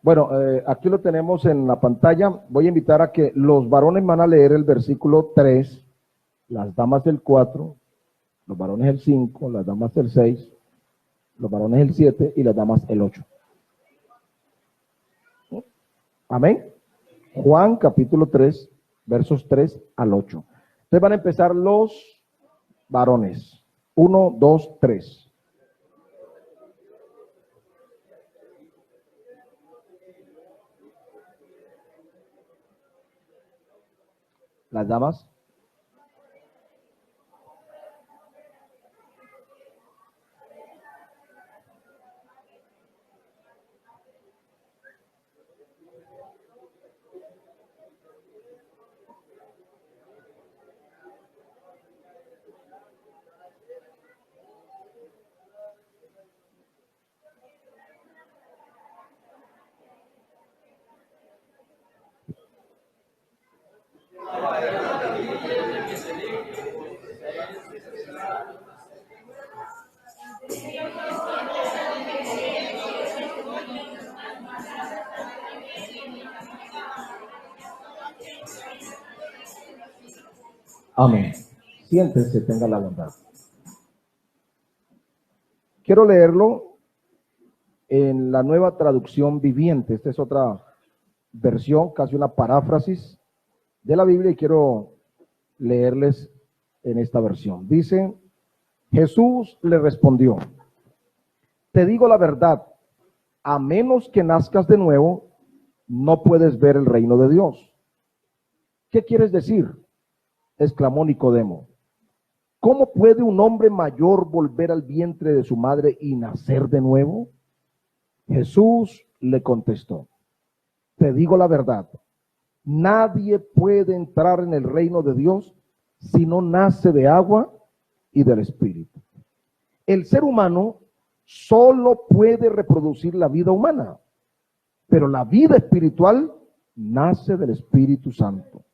Bueno, aquí lo tenemos en la pantalla. Voy a invitar a que los varones van a leer el versículo 3, las damas el 4, los varones el 5, las damas el 6, los varones el 7 y las damas el 8. Amén. Juan capítulo 3, versos 3 al 8. Entonces van a empezar los varones. 1, 2, 3. Las damas. Amén. Siéntense, tenga la bondad. Quiero leerlo en la Nueva Traducción Viviente. Esta es otra versión, casi una paráfrasis de la Biblia, y quiero leerles en esta versión. Dice: Jesús le respondió: te digo la verdad, a menos que nazcas de nuevo, no puedes ver el reino de Dios. ¿Qué quieres decir?, exclamó Nicodemo. ¿Cómo puede un hombre mayor volver al vientre de su madre y nacer de nuevo? Jesús le contestó: te digo la verdad, nadie puede entrar en el reino de Dios si no nace de agua y del Espíritu. El ser humano solo puede reproducir la vida humana, pero la vida espiritual nace del Espíritu Santo.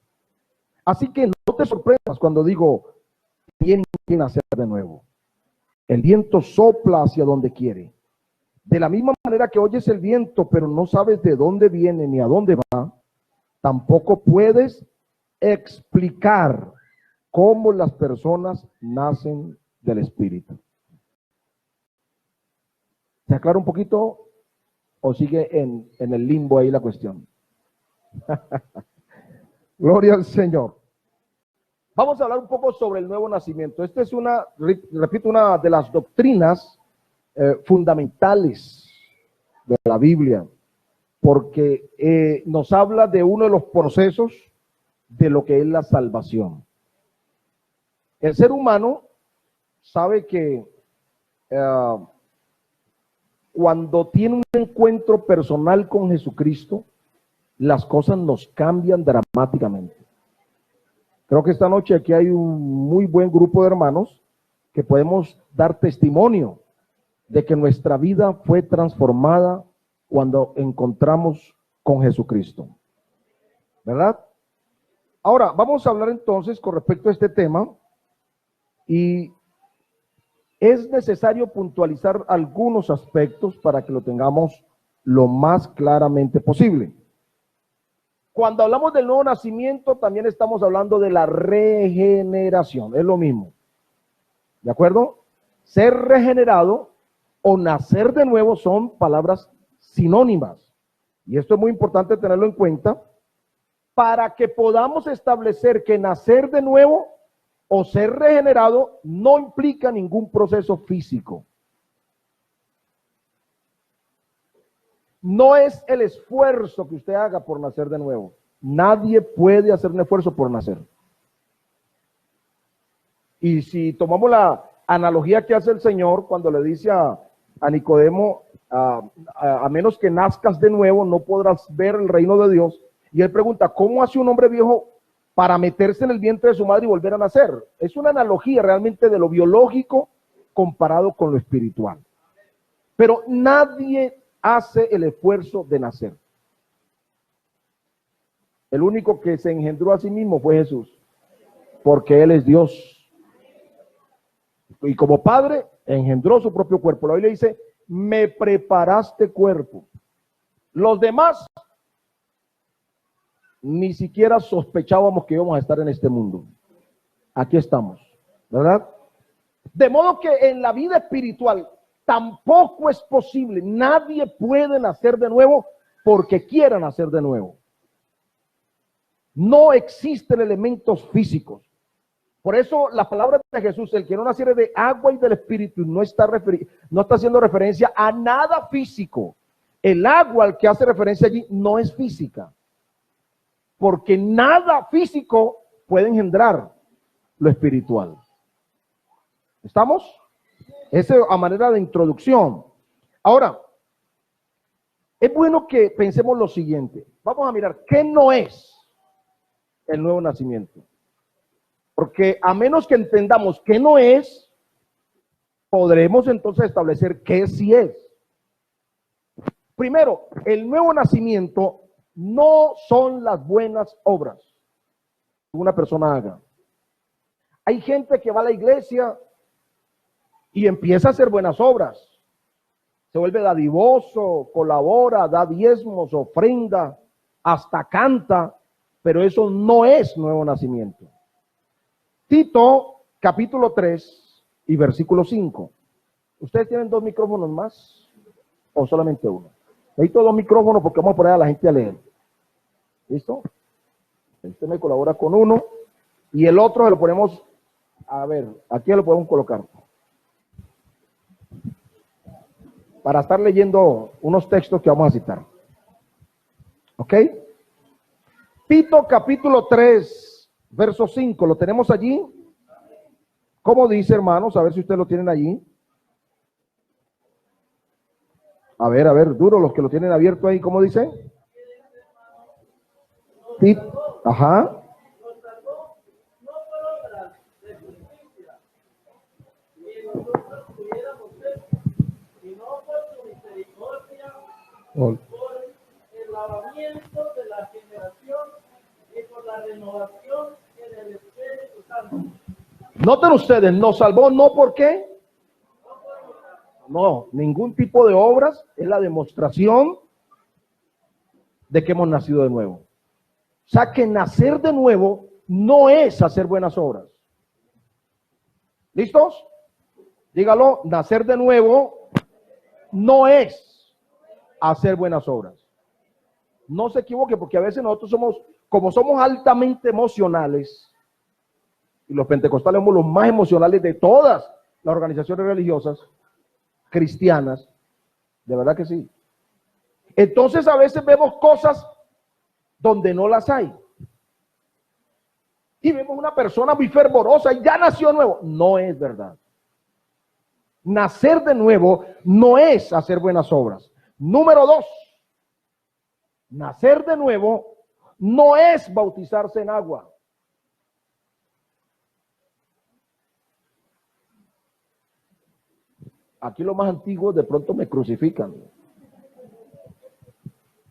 Así que no te sorprendas cuando digo: tienen que nacer de nuevo. El viento sopla hacia donde quiere. De la misma manera que oyes el viento, pero no sabes de dónde viene ni a dónde va, tampoco puedes explicar cómo las personas nacen del Espíritu. ¿Se aclara un poquito o sigue en el limbo ahí la cuestión? Gloria al Señor. Vamos a hablar un poco sobre el nuevo nacimiento. Esta es repito, una de las doctrinas fundamentales de la Biblia, porque nos habla de uno de los procesos de lo que es la salvación. El ser humano sabe que cuando tiene un encuentro personal con Jesucristo, las cosas nos cambian dramáticamente. Creo que esta noche aquí hay un muy buen grupo de hermanos que podemos dar testimonio de que nuestra vida fue transformada cuando encontramos con Jesucristo, ¿verdad? Ahora, vamos a hablar entonces con respecto a este tema, y es necesario puntualizar algunos aspectos para que lo tengamos lo más claramente posible. Cuando hablamos del nuevo nacimiento, también estamos hablando de la regeneración, es lo mismo, ¿de acuerdo? Ser regenerado o nacer de nuevo son palabras sinónimas, y esto es muy importante tenerlo en cuenta para que podamos establecer que nacer de nuevo o ser regenerado no implica ningún proceso físico. No es el esfuerzo que usted haga por nacer de nuevo. Nadie puede hacer un esfuerzo por nacer. Y si tomamos la analogía que hace el Señor cuando le dice a Nicodemo, a menos que nazcas de nuevo, no podrás ver el reino de Dios. Y él pregunta: ¿cómo hace un hombre viejo para meterse en el vientre de su madre y volver a nacer? Es una analogía realmente de lo biológico comparado con lo espiritual. Pero nadie hace el esfuerzo de nacer. El único que se engendró a sí mismo fue Jesús, porque Él es Dios. Y como Padre, engendró su propio cuerpo. La Biblia dice: me preparaste cuerpo. Los demás ni siquiera sospechábamos que íbamos a estar en este mundo. Aquí estamos, ¿verdad? De modo que en la vida espiritual tampoco es posible, nadie puede nacer de nuevo porque quiera nacer de nuevo. No existen elementos físicos. Por eso la palabra de Jesús, el que no naciere de agua y del espíritu, no está haciendo referencia a nada físico. El agua al que hace referencia allí no es física, porque nada físico puede engendrar lo espiritual. ¿Estamos? Esa a manera de introducción. Ahora, es bueno que pensemos lo siguiente. Vamos a mirar qué no es el nuevo nacimiento. Porque a menos que entendamos qué no es, podremos entonces establecer qué sí es. Primero, el nuevo nacimiento no son las buenas obras que una persona haga. Hay gente que va a la iglesia y empieza a hacer buenas obras. Se vuelve dadivoso, colabora, da diezmos, ofrenda, hasta canta, pero eso no es nuevo nacimiento. Tito, capítulo 3 y versículo 5. ¿Ustedes tienen 2 micrófonos más o solamente uno? Necesito 2 micrófonos porque vamos a poner a la gente a leer. ¿Listo? Usted me colabora con uno y el otro se lo ponemos, a ver, aquí lo podemos colocar. Para estar leyendo unos textos que vamos a citar. ¿Ok? Tito capítulo 3, verso 5. ¿Lo tenemos allí? ¿Cómo dice, hermanos? A ver si ustedes lo tienen allí. A ver, duro, los que lo tienen abierto ahí, ¿cómo dice? Tito, ajá. Por el lavamiento de la generación y por la renovación en el Espíritu Santo. Noten ustedes, nos salvó no por qué. No, ningún tipo de obras es la demostración de que hemos nacido de nuevo. O sea que nacer de nuevo no es hacer buenas obras. ¿Listos? Dígalo, nacer de nuevo no es hacer buenas obras. No se equivoque, porque a veces nosotros somos altamente emocionales, y los pentecostales somos los más emocionales de todas las organizaciones religiosas cristianas, de verdad que sí. Entonces a veces vemos cosas donde no las hay. Y vemos una persona muy fervorosa y ya nació nuevo. No es verdad. Nacer de nuevo no es hacer buenas obras. Número 2, nacer de nuevo no es bautizarse en agua. Aquí los más antiguos de pronto me crucifican.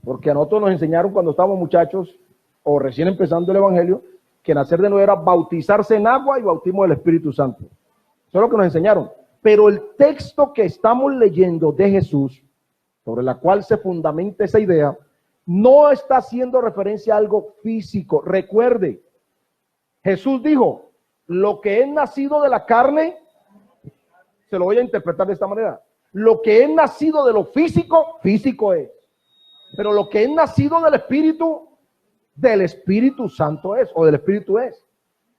Porque a nosotros nos enseñaron cuando estábamos muchachos o recién empezando el evangelio que nacer de nuevo era bautizarse en agua y bautismo del Espíritu Santo. Eso es lo que nos enseñaron. Pero el texto que estamos leyendo de Jesús, sobre la cual se fundamenta esa idea, no está haciendo referencia a algo físico. Recuerde, Jesús dijo, lo que es nacido de la carne, se lo voy a interpretar de esta manera, lo que es nacido de lo físico, físico es. Pero lo que es nacido del Espíritu Santo es, o del Espíritu es.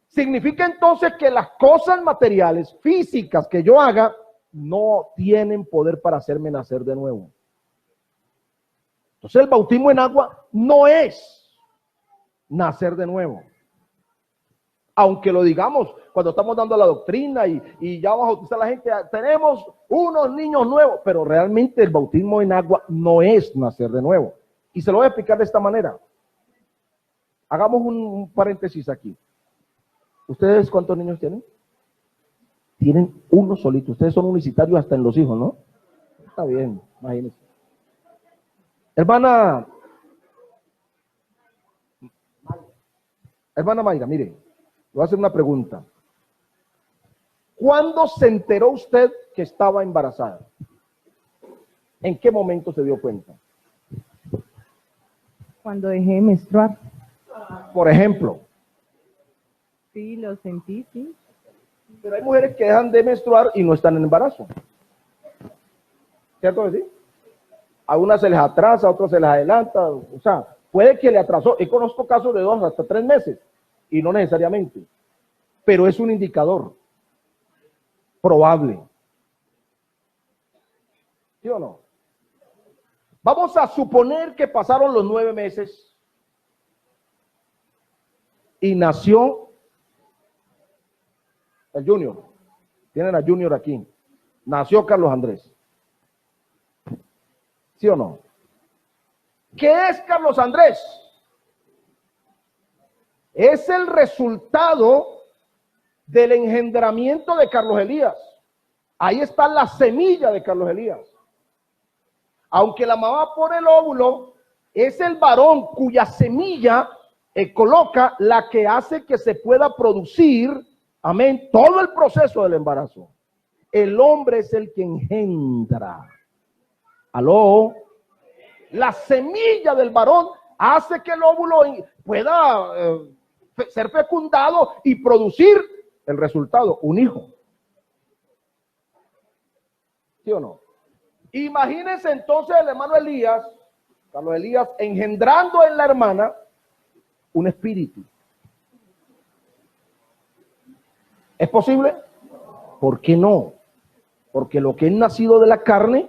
Significa entonces que las cosas materiales, físicas que yo haga, no tienen poder para hacerme nacer de nuevo. Entonces el bautismo en agua no es nacer de nuevo. Aunque lo digamos cuando estamos dando la doctrina y ya vamos a bautizar a la gente, tenemos unos niños nuevos, pero realmente el bautismo en agua no es nacer de nuevo. Y se lo voy a explicar de esta manera. Hagamos un paréntesis aquí. ¿Ustedes cuántos niños tienen? Tienen uno solito. Ustedes son unicitarios hasta en los hijos, ¿no? Está bien, imagínense. Hermana Mayra, mire, le voy a hacer una pregunta. ¿Cuándo se enteró usted que estaba embarazada? ¿En qué momento se dio cuenta? Cuando dejé de menstruar. Por ejemplo. Sí, lo sentí, sí. Pero hay mujeres que dejan de menstruar y no están en embarazo. ¿Cierto que sí? A unas se les atrasa, a otras se les adelanta. O sea, puede que le atrasó. He conozco casos de 2 hasta 3 meses y no necesariamente. Pero es un indicador probable. ¿Sí o no? Vamos a suponer que pasaron los 9 meses y nació el Junior. Tienen a Junior aquí. Nació Carlos Andrés. ¿Sí o no? ¿Qué es Carlos Andrés? Es el resultado del engendramiento de Carlos Elías. Ahí está la semilla de Carlos Elías. Aunque la mamá pone el óvulo, es el varón cuya semilla coloca la que hace que se pueda producir, amén, todo el proceso del embarazo. El hombre es el que engendra. ¿Aló? La semilla del varón hace que el óvulo pueda ser fecundado y producir el resultado, un hijo. ¿Sí o no? Imagínense entonces el hermano Elías, Carlos Elías, engendrando en la hermana un espíritu. ¿Es posible? ¿Por qué no? Porque lo que es nacido de la carne,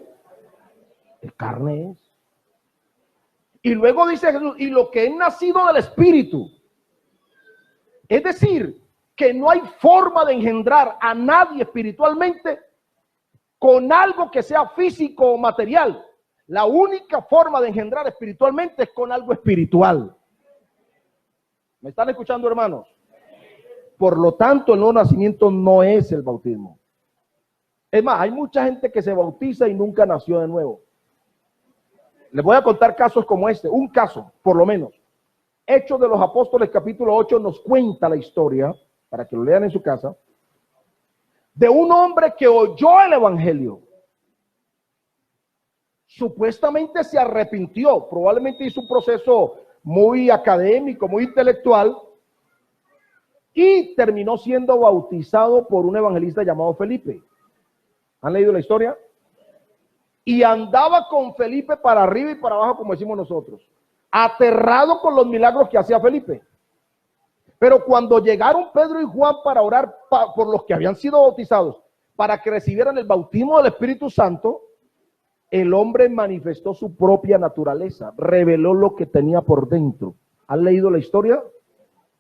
de carne es. Y luego dice Jesús, y lo que es nacido del espíritu. Es decir, que no hay forma de engendrar a nadie espiritualmente con algo que sea físico o material. La única forma de engendrar espiritualmente es con algo espiritual. ¿Me están escuchando, hermanos? Por lo tanto, el nuevo nacimiento no es el bautismo. Es más, hay mucha gente que se bautiza y nunca nació de nuevo. Les voy a contar casos como este, un caso, por lo menos. Hechos de los Apóstoles, capítulo 8, nos cuenta la historia, para que lo lean en su casa, de un hombre que oyó el evangelio. Supuestamente se arrepintió, probablemente hizo un proceso muy académico, muy intelectual, y terminó siendo bautizado por un evangelista llamado Felipe. ¿Han leído la historia? Y andaba con Felipe para arriba y para abajo, como decimos nosotros, aterrado con los milagros que hacía Felipe. Pero cuando llegaron Pedro y Juan para orar por los que habían sido bautizados, para que recibieran el bautismo del Espíritu Santo, el hombre manifestó su propia naturaleza, reveló lo que tenía por dentro. ¿Han leído la historia?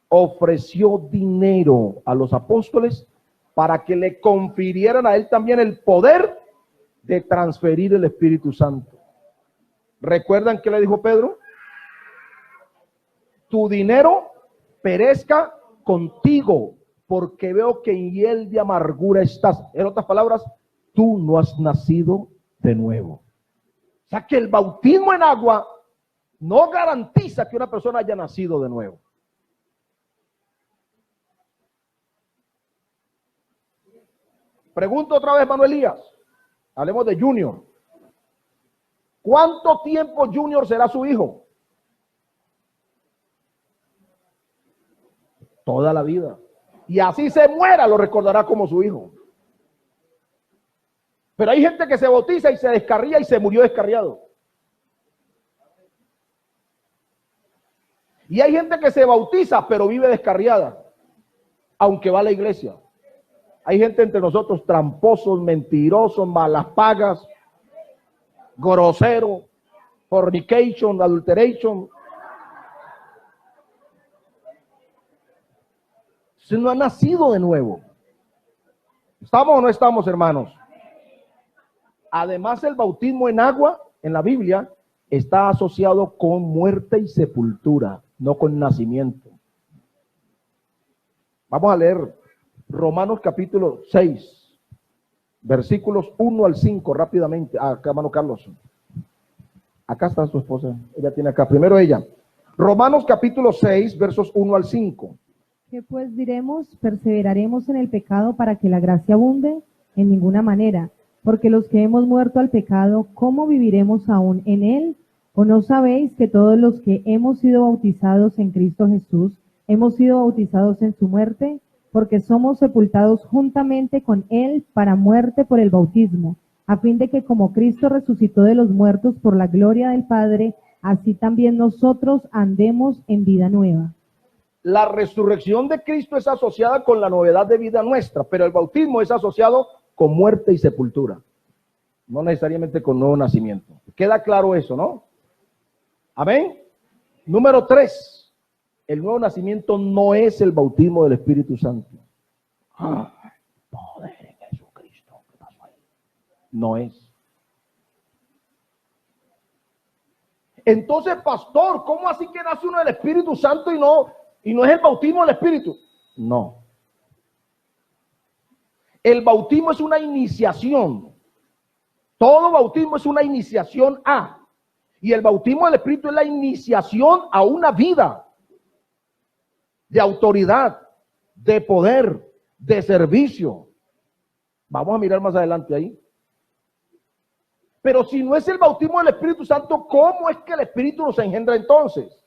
Ofreció dinero a los apóstoles para que le confirieran a él también el poder de transferir el Espíritu Santo. ¿Recuerdan qué le dijo Pedro? Tu dinero perezca contigo, porque veo que en hiel de amargura estás. En otras palabras, tú no has nacido de nuevo. O sea que el bautismo en agua no garantiza que una persona haya nacido de nuevo. Pregunto otra vez, Manuel Elías. Hablemos de Junior. ¿Cuánto tiempo Junior será su hijo? Toda la vida. Y así se muera, lo recordará como su hijo. Pero hay gente que se bautiza y se descarría y se murió descarriado. Y hay gente que se bautiza pero vive descarriada, aunque va a la iglesia. Hay gente entre nosotros tramposos, mentirosos, malas pagas, grosero, fornication, adulteration. Usted no ha nacido de nuevo. ¿Estamos o no estamos, hermanos? Además, el bautismo en agua, en la Biblia, está asociado con muerte y sepultura, no con nacimiento. Vamos a leer Romanos capítulo 6, versículos 1 al 5, rápidamente. Acá, hermano Carlos. Acá está su esposa. Ella tiene acá. Primero ella. Romanos capítulo 6, versos 1 al 5. ¿Qué pues diremos? ¿Perseveraremos en el pecado para que la gracia abunde? En ninguna manera. Porque los que hemos muerto al pecado, ¿cómo viviremos aún en él? ¿O no sabéis que todos los que hemos sido bautizados en Cristo Jesús, hemos sido bautizados en su muerte? Porque somos sepultados juntamente con Él para muerte por el bautismo, a fin de que como Cristo resucitó de los muertos por la gloria del Padre, así también nosotros andemos en vida nueva. La resurrección de Cristo es asociada con la novedad de vida nuestra, pero el bautismo es asociado con muerte y sepultura, no necesariamente con nuevo nacimiento. Queda claro eso, ¿no? Amén. Número 3, el nuevo nacimiento no es el bautismo del Espíritu Santo. Poder en Jesucristo. ¿Qué pasó ahí? No es. Entonces, pastor, ¿cómo así que nace uno del Espíritu Santo y no es el bautismo del Espíritu? No. El bautismo es una iniciación. Todo bautismo es una iniciación a. Y el bautismo del Espíritu es la iniciación a una vida de autoridad, de poder, de servicio. Vamos a mirar más adelante ahí. Pero si no es el bautismo del Espíritu Santo, ¿cómo es que el Espíritu nos engendra entonces?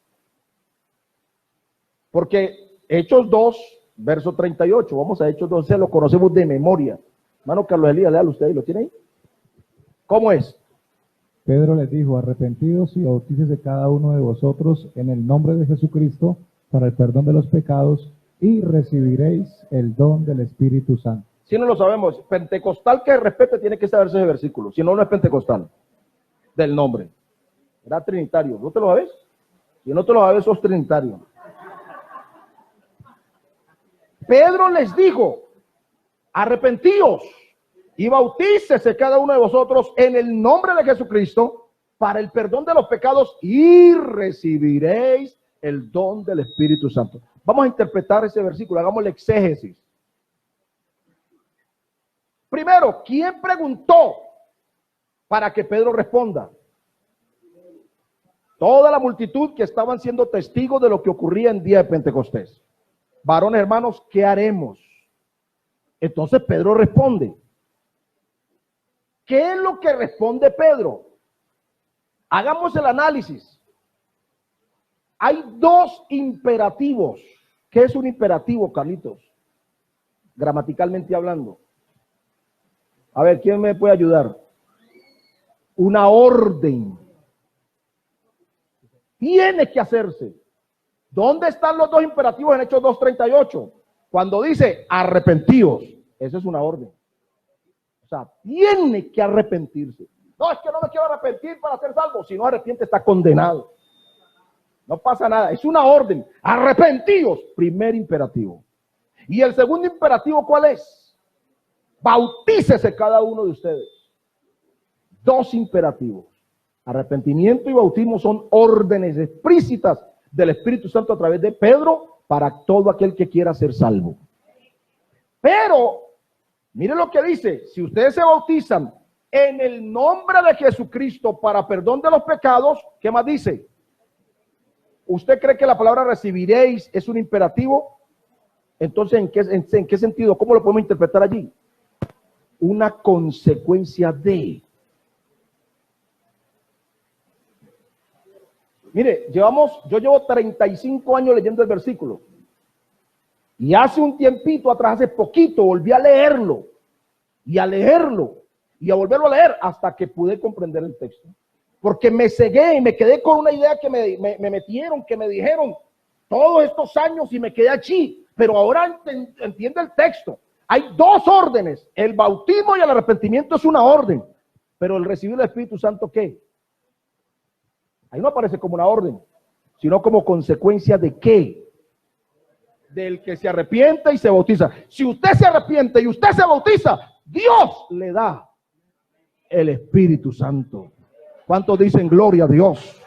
Porque Hechos 2, verso 38, vamos a Hechos 2, lo conocemos de memoria. Hermano Carlos Elías, léalo usted, ¿lo tiene ahí? ¿Cómo es? Pedro les dijo: arrepentidos y bautícese cada uno de vosotros en el nombre de Jesucristo para el perdón de los pecados y recibiréis el don del Espíritu Santo. Si no lo sabemos, pentecostal que respete tiene que saberse ese versículo, si no, no es pentecostal, del nombre. Era trinitario, ¿no te lo sabes? Si no te lo sabes, sos trinitario. Pedro les dijo: arrepentíos y bautícese cada uno de vosotros en el nombre de Jesucristo para el perdón de los pecados y recibiréis el don del Espíritu Santo. Vamos a interpretar ese versículo, hagamos la exégesis. Primero, ¿quién preguntó para que Pedro responda? Toda la multitud que estaban siendo testigos de lo que ocurría en día de Pentecostés. Varones hermanos, ¿qué haremos? Entonces Pedro responde. ¿Qué es lo que responde Pedro? Hagamos el análisis. Hay dos imperativos. ¿Qué es un imperativo, Carlitos? Gramaticalmente hablando. A ver, ¿quién me puede ayudar? Una orden. Tiene que hacerse. ¿Dónde están los dos imperativos en Hechos 2:38? Cuando dice arrepentíos, eso es una orden. O sea, tiene que arrepentirse. No, es que no me quiero arrepentir para ser salvo. Si no arrepiente, está condenado. No pasa nada, es una orden. Arrepentíos, primer imperativo. Y el segundo imperativo, ¿cuál es? Bautícese cada uno de ustedes. Dos imperativos. Arrepentimiento y bautismo son órdenes explícitas del Espíritu Santo a través de Pedro para todo aquel que quiera ser salvo. Pero, mire lo que dice: si ustedes se bautizan en el nombre de Jesucristo para perdón de los pecados, ¿qué más dice? ¿Usted cree que la palabra recibiréis es un imperativo? Entonces, ¿en qué sentido? ¿Cómo lo podemos interpretar allí? Una consecuencia de. Mire, yo llevo 35 años leyendo el versículo. Y hace un tiempito atrás, hace poquito, volví a leerlo. Y a leerlo. Y a volverlo a leer hasta que pude comprender el texto. Porque me cegué y me quedé con una idea que me metieron, que me dijeron todos estos años y me quedé allí. Pero ahora entiende el texto. Hay dos órdenes. El bautismo y el arrepentimiento es una orden. Pero el recibir el Espíritu Santo, ¿qué? Ahí no aparece como una orden, sino como consecuencia de ¿qué? Del que se arrepiente y se bautiza. Si usted se arrepiente y usted se bautiza, Dios le da el Espíritu Santo. ¿Cuántos dicen gloria a Dios?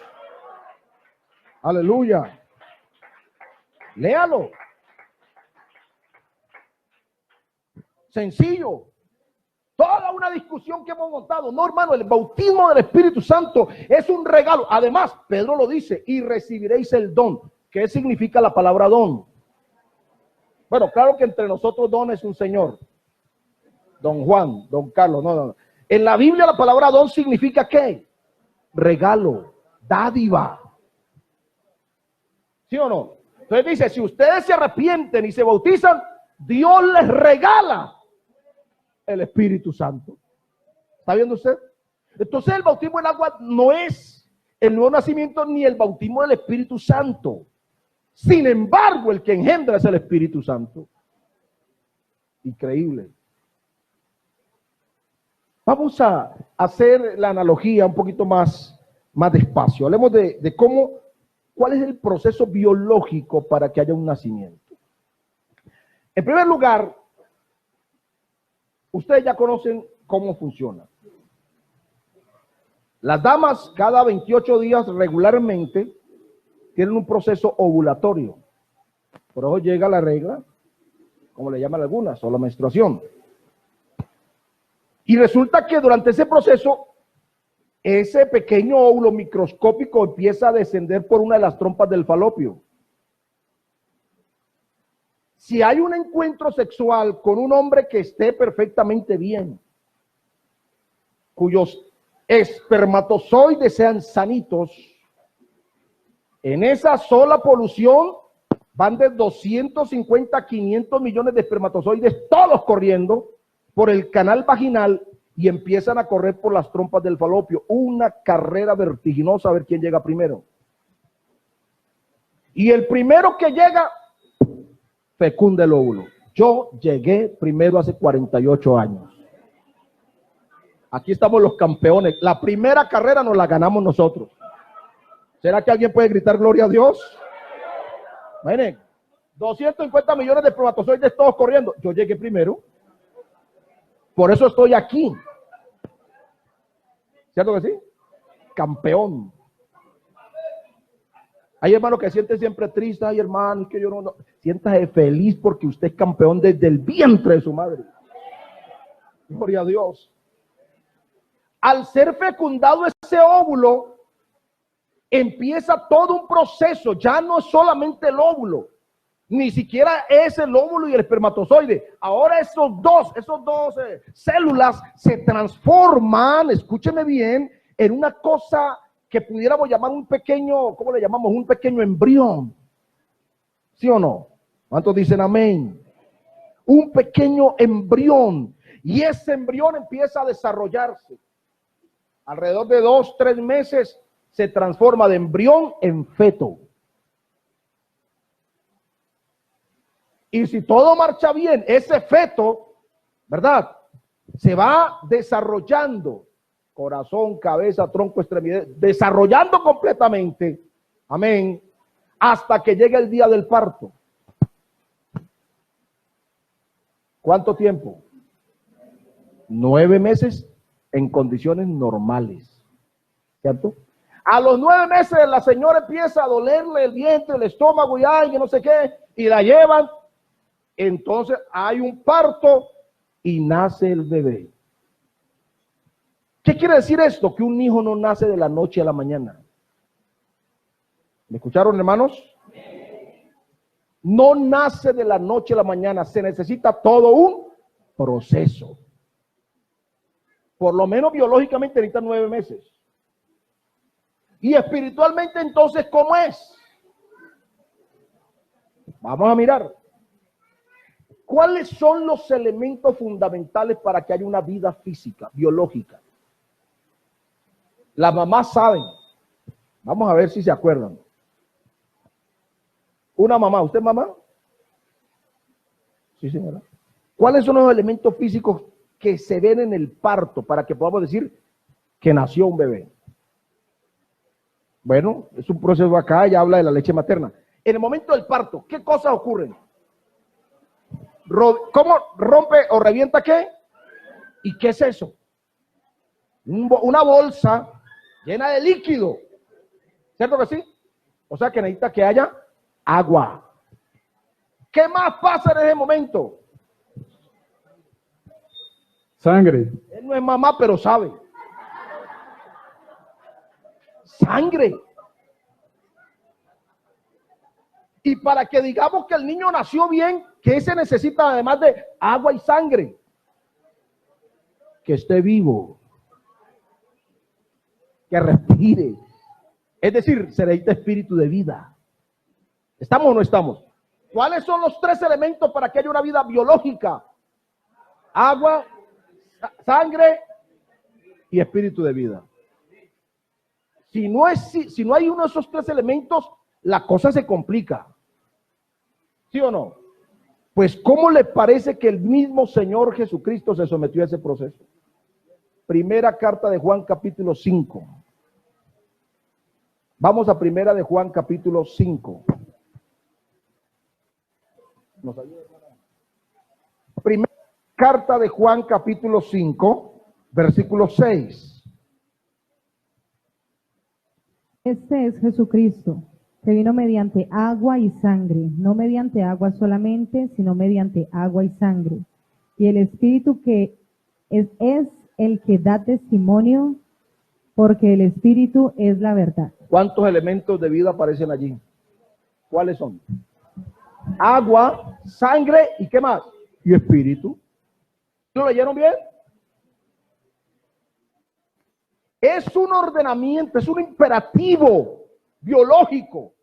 Aleluya. Léalo. Sencillo. Toda una discusión que hemos montado. No, hermano, el bautismo del Espíritu Santo es un regalo. Además, Pedro lo dice: y recibiréis el don. ¿Qué significa la palabra don? Bueno, claro que entre nosotros don es un señor. Don Juan, don Carlos, no. En la Biblia la palabra don significa ¿qué? Regalo, dádiva. ¿Sí o no? Entonces dice, si ustedes se arrepienten y se bautizan, Dios les regala el Espíritu Santo. ¿Está viendo usted? Entonces el bautismo en agua no es el nuevo nacimiento ni el bautismo del Espíritu Santo. Sin embargo, el que engendra es el Espíritu Santo. Increíble. Vamos a hacer la analogía un poquito más despacio. Hablemos de cuál es el proceso biológico para que haya un nacimiento. En primer lugar, ustedes ya conocen cómo funciona. Las damas cada 28 días regularmente tienen un proceso ovulatorio. Por eso llega la regla, como le llaman algunas, o la menstruación. Y resulta que durante ese proceso, ese pequeño óvulo microscópico empieza a descender por una de las trompas del falopio. Si hay un encuentro sexual con un hombre que esté perfectamente bien, cuyos espermatozoides sean sanitos, en esa sola polución van de 250 a 500 millones de espermatozoides, todos corriendo por el canal vaginal y empiezan a correr por las trompas del falopio. Una carrera vertiginosa a ver quién llega primero. Y el primero que llega, fecunda el óvulo. Yo llegué primero hace 48 años. Aquí estamos los campeones. La primera carrera nos la ganamos nosotros. ¿Será que alguien puede gritar gloria a Dios? Miren, 250 millones de espermatozoides todos corriendo. Yo llegué primero. Por eso estoy aquí. ¿Cierto que sí? Campeón. Hay hermanos que sienten siempre tristes. Ay, hermano, es que yo no. Siéntase feliz porque usted es campeón desde el vientre de su madre. Gloria a Dios. Al ser fecundado ese óvulo, empieza todo un proceso. Ya no es solamente el óvulo. Ni siquiera es el óvulo y el espermatozoide. Ahora esos dos células se transforman, escúcheme bien, en una cosa que pudiéramos llamar un pequeño, ¿cómo le llamamos? Un pequeño embrión. ¿Sí o no? ¿Cuántos dicen amén? Un pequeño embrión. Y ese embrión empieza a desarrollarse. Alrededor de 2, 3 meses se transforma de embrión en feto. Y si todo marcha bien, ese feto, ¿verdad? Se va desarrollando. Corazón, cabeza, tronco, extremidad, desarrollando completamente. Amén. Hasta que llegue el día del parto. ¿Cuánto tiempo? 9 meses en condiciones normales. ¿Cierto? A los 9 meses la señora empieza a dolerle el vientre, el estómago y ay, no sé qué, y la llevan. Entonces hay un parto y nace el bebé. ¿Qué quiere decir esto? Que un hijo no nace de la noche a la mañana. ¿Me escucharon, hermanos? No nace de la noche a la mañana. Se necesita todo un proceso. Por lo menos biológicamente necesita 9 meses. Y espiritualmente entonces, ¿cómo es? Vamos a mirar. ¿Cuáles son los elementos fundamentales para que haya una vida física, biológica? Las mamás saben. Vamos a ver si se acuerdan. Una mamá, ¿usted es mamá? Sí, señora. ¿Cuáles son los elementos físicos que se ven en el parto para que podamos decir que nació un bebé? Bueno, es un proceso acá, ya habla de la leche materna. En el momento del parto, ¿qué cosas ocurren? ¿Cómo rompe o revienta qué? ¿Y qué es eso? Una bolsa llena de líquido. ¿Cierto que sí? O sea que necesita que haya agua. ¿Qué más pasa en ese momento? Sangre. Él no es mamá, pero sabe. Sangre. Y para que digamos que el niño nació bien, ¿qué se necesita además de agua y sangre? Que esté vivo. Que respire. Es decir, seréis de espíritu de vida. ¿Estamos o no estamos? ¿Cuáles son los tres elementos para que haya una vida biológica? Agua, sangre y espíritu de vida. Si no hay uno de esos tres elementos, la cosa se complica. ¿Sí o no? Pues, ¿cómo le parece que el mismo Señor Jesucristo se sometió a ese proceso? Primera carta de Juan, capítulo 5. Vamos a primera de Juan, capítulo 5. ¿Nos ayuda, hermana? Primera carta de Juan, capítulo 5, versículo 6. Este es Jesucristo, que vino mediante agua y sangre, no mediante agua solamente, sino mediante agua y sangre. Y el Espíritu que es el que da testimonio, porque el Espíritu es la verdad. ¿Cuántos elementos de vida aparecen allí? ¿Cuáles son? Agua, sangre y ¿qué más? Y espíritu. ¿Lo leyeron bien? Es un ordenamiento, es un imperativo biológico.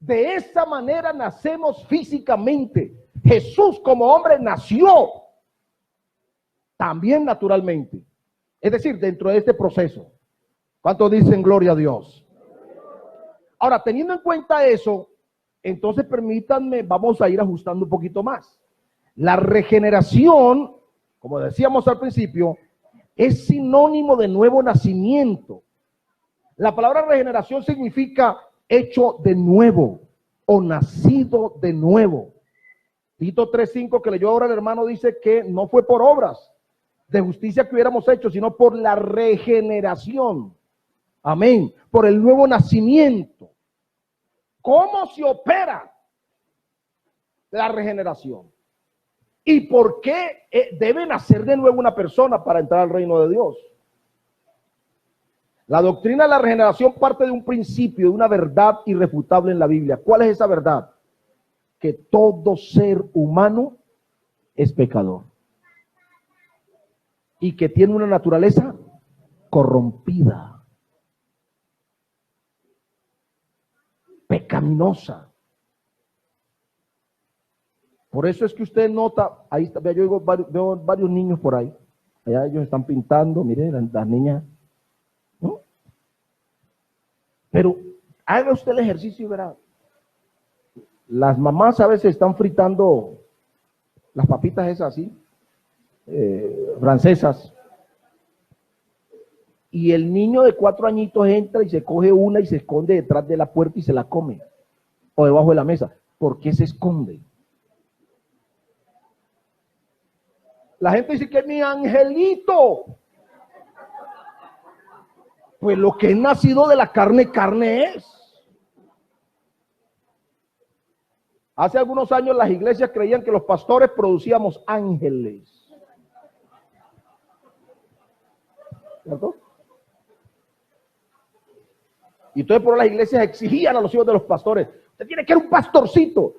De esa manera nacemos físicamente. Jesús como hombre nació también naturalmente. Es decir, dentro de este proceso. ¿Cuántos dicen gloria a Dios? Ahora, teniendo en cuenta eso, entonces permítanme, vamos a ir ajustando un poquito más. La regeneración, como decíamos al principio, es sinónimo de nuevo nacimiento. La palabra regeneración significa hecho de nuevo o nacido de nuevo. Tito 3:5 que leyó ahora el hermano dice que no fue por obras de justicia que hubiéramos hecho, sino por la regeneración. Amén. Por el nuevo nacimiento. ¿Cómo se opera la regeneración? ¿Y por qué debe nacer de nuevo una persona para entrar al reino de Dios? La doctrina de la regeneración parte de un principio, de una verdad irrefutable en la Biblia. ¿Cuál es esa verdad? Que todo ser humano es pecador y que tiene una naturaleza corrompida, pecaminosa. Por eso es que usted nota, ahí está, yo veo varios niños por ahí, allá ellos están pintando, miren las niñas, ¿no? Pero haga usted el ejercicio y verá, las mamás a veces están fritando las papitas esas así, francesas, y el niño de 4 añitos entra y se coge una y se esconde detrás de la puerta y se la come, o debajo de la mesa. ¿Por qué se esconde? La gente dice que es mi angelito. Pues lo que es nacido de la carne, carne es. Hace algunos años las iglesias creían que los pastores producíamos ángeles. ¿Cierto? Y entonces por las iglesias exigían a los hijos de los pastores, usted tiene que ser un pastorcito.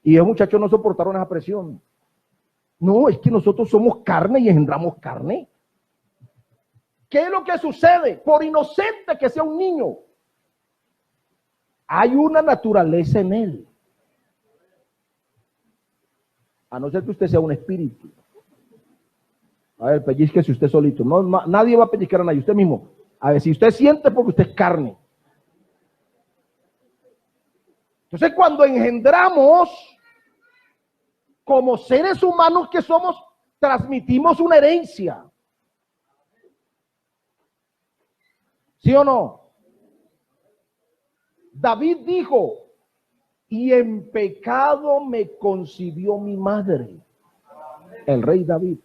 Y los muchachos no soportaron esa presión. No, es que nosotros somos carne y engendramos carne. ¿Qué es lo que sucede? Por inocente que sea un niño, hay una naturaleza en él. A no ser que usted sea un espíritu. A ver, pellizquese usted solito. No, nadie va a pellizcar a nadie, usted mismo. A ver, si usted siente, porque usted es carne. Entonces, cuando engendramos, como seres humanos que somos, transmitimos una herencia. ¿Sí o no? David dijo, y en pecado me concibió mi madre. El rey David.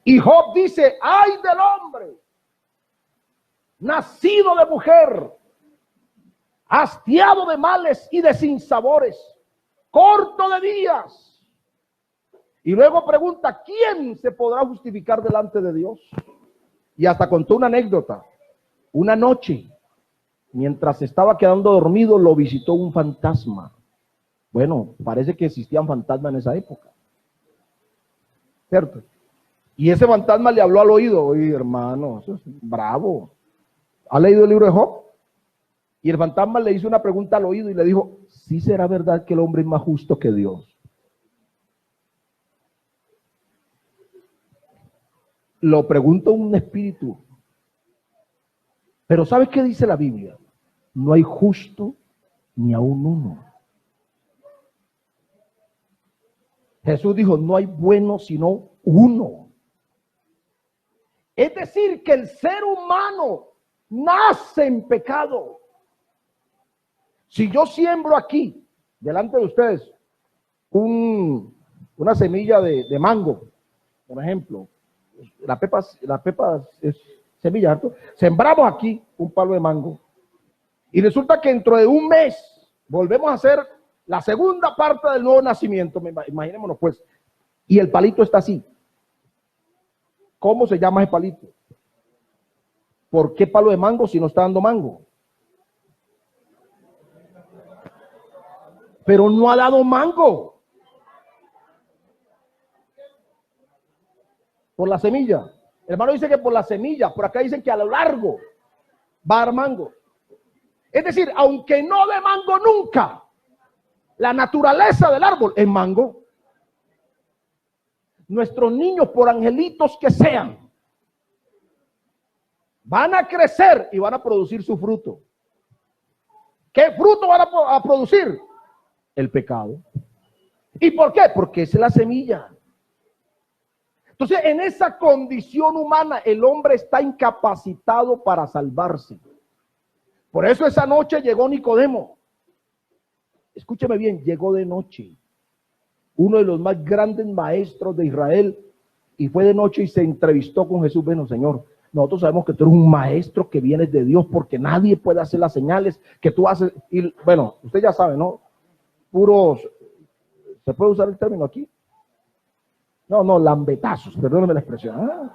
Y Job dice, ay del hombre, nacido de mujer, hastiado de males y de sinsabores, corto de días. Y luego pregunta, ¿quién se podrá justificar delante de Dios? Y hasta contó una anécdota. Una noche, mientras estaba quedando dormido, lo visitó un fantasma. Bueno, parece que existían fantasmas en esa época. ¿Cierto? Y ese fantasma le habló al oído, oye hermano, eso es bravo. ¿Ha leído el libro de Job? Y el fantasma le hizo una pregunta al oído y le dijo, ¿sí será verdad que el hombre es más justo que Dios? Lo pregunta un espíritu. Pero ¿sabes qué dice la Biblia? No hay justo ni aún uno. Jesús dijo, no hay bueno sino uno. Es decir, que el ser humano nace en pecado. Si yo siembro aquí, delante de ustedes, una semilla de mango, por ejemplo, la pepa es semilla, ¿cierto? Sembramos aquí un palo de mango y resulta que dentro de un mes volvemos a hacer la segunda parte del nuevo nacimiento, imaginémonos pues, y el palito está así. ¿Cómo se llama ese palito? ¿Por qué palo de mango si no está dando mango? Pero no ha dado mango. Por la semilla. El hermano dice que por la semilla, por acá dicen que a lo largo va a dar mango. Es decir, aunque no dé mango nunca, la naturaleza del árbol es mango. Nuestros niños, por angelitos que sean, van a crecer y van a producir su fruto. ¿Qué fruto van a producir? El pecado. ¿Y por qué? Porque es la semilla. Entonces, en esa condición humana, el hombre está incapacitado para salvarse. Por eso esa noche llegó Nicodemo. Escúcheme bien, llegó de noche. Uno de los más grandes maestros de Israel, y fue de noche y se entrevistó con Jesús. Bueno, Señor, nosotros sabemos que tú eres un maestro que vienes de Dios, porque nadie puede hacer las señales que tú haces. Y bueno, usted ya sabe, ¿no? Puros, ¿se puede usar el término aquí? No, lambetazos, perdóneme la expresión.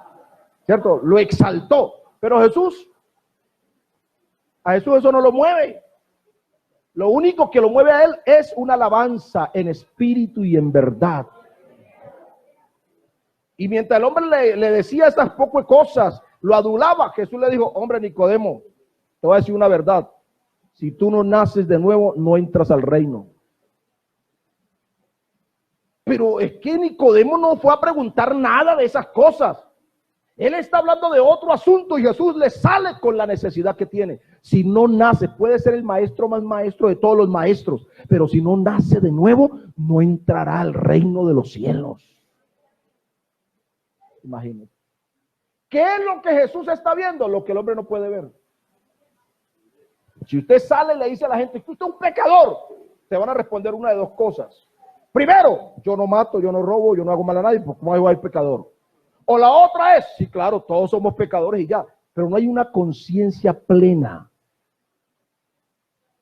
¿Cierto? Lo exaltó. Pero a Jesús eso no lo mueve. Lo único que lo mueve a él es una alabanza en espíritu y en verdad. Y mientras el hombre le decía estas pocas cosas, lo adulaba, Jesús le dijo, hombre Nicodemo, te voy a decir una verdad. Si tú no naces de nuevo, no entras al reino. Pero es que Nicodemo no fue a preguntar nada de esas cosas. Él está hablando de otro asunto y Jesús le sale con la necesidad que tiene. Si no nace, puede ser el maestro más maestro de todos los maestros, pero si no nace de nuevo, no entrará al reino de los cielos. Imagínate. ¿Qué es lo que Jesús está viendo? Lo que el hombre no puede ver. Si usted sale y le dice a la gente, usted es un pecador, te van a responder una de dos cosas. Primero, yo no mato, yo no robo, yo no hago mal a nadie, porque ¿cómo hay pecador? O la otra es, sí, claro, todos somos pecadores y ya, pero no hay una conciencia plena.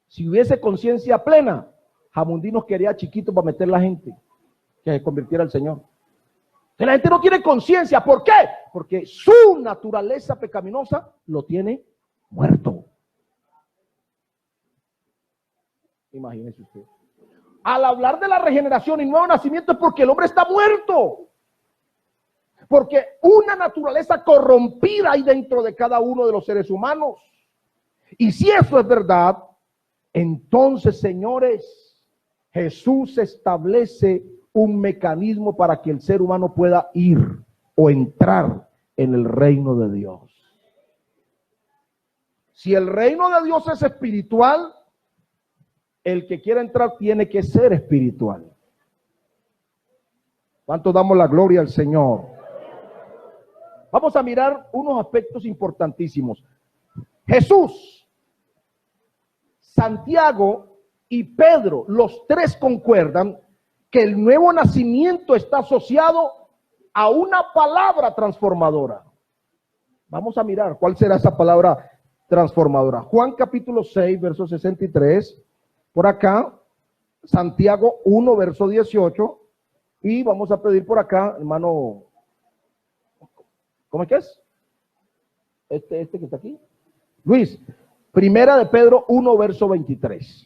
Si hubiese conciencia plena, Jamundí nos quería chiquito para meter la gente que se convirtiera al Señor. Que la gente no tiene conciencia. ¿Por qué? Porque su naturaleza pecaminosa lo tiene muerto. Imagínese usted. Al hablar de la regeneración y nuevo nacimiento es porque el hombre está muerto. Porque una naturaleza corrompida hay dentro de cada uno de los seres humanos. Y si eso es verdad, entonces, señores, Jesús establece un mecanismo para que el ser humano pueda ir o entrar en el reino de Dios. Si el reino de Dios es espiritual, el que quiera entrar tiene que ser espiritual. ¿Cuánto damos la gloria al Señor? Vamos a mirar unos aspectos importantísimos. Jesús, Santiago y Pedro, los tres concuerdan que el nuevo nacimiento está asociado a una palabra transformadora. Vamos a mirar cuál será esa palabra transformadora. Juan capítulo 6, verso 63. Por acá, Santiago 1, verso 18. Y vamos a pedir por acá, hermano, ¿cómo es que es? Este que está aquí. Luis, primera de Pedro 1, verso 23.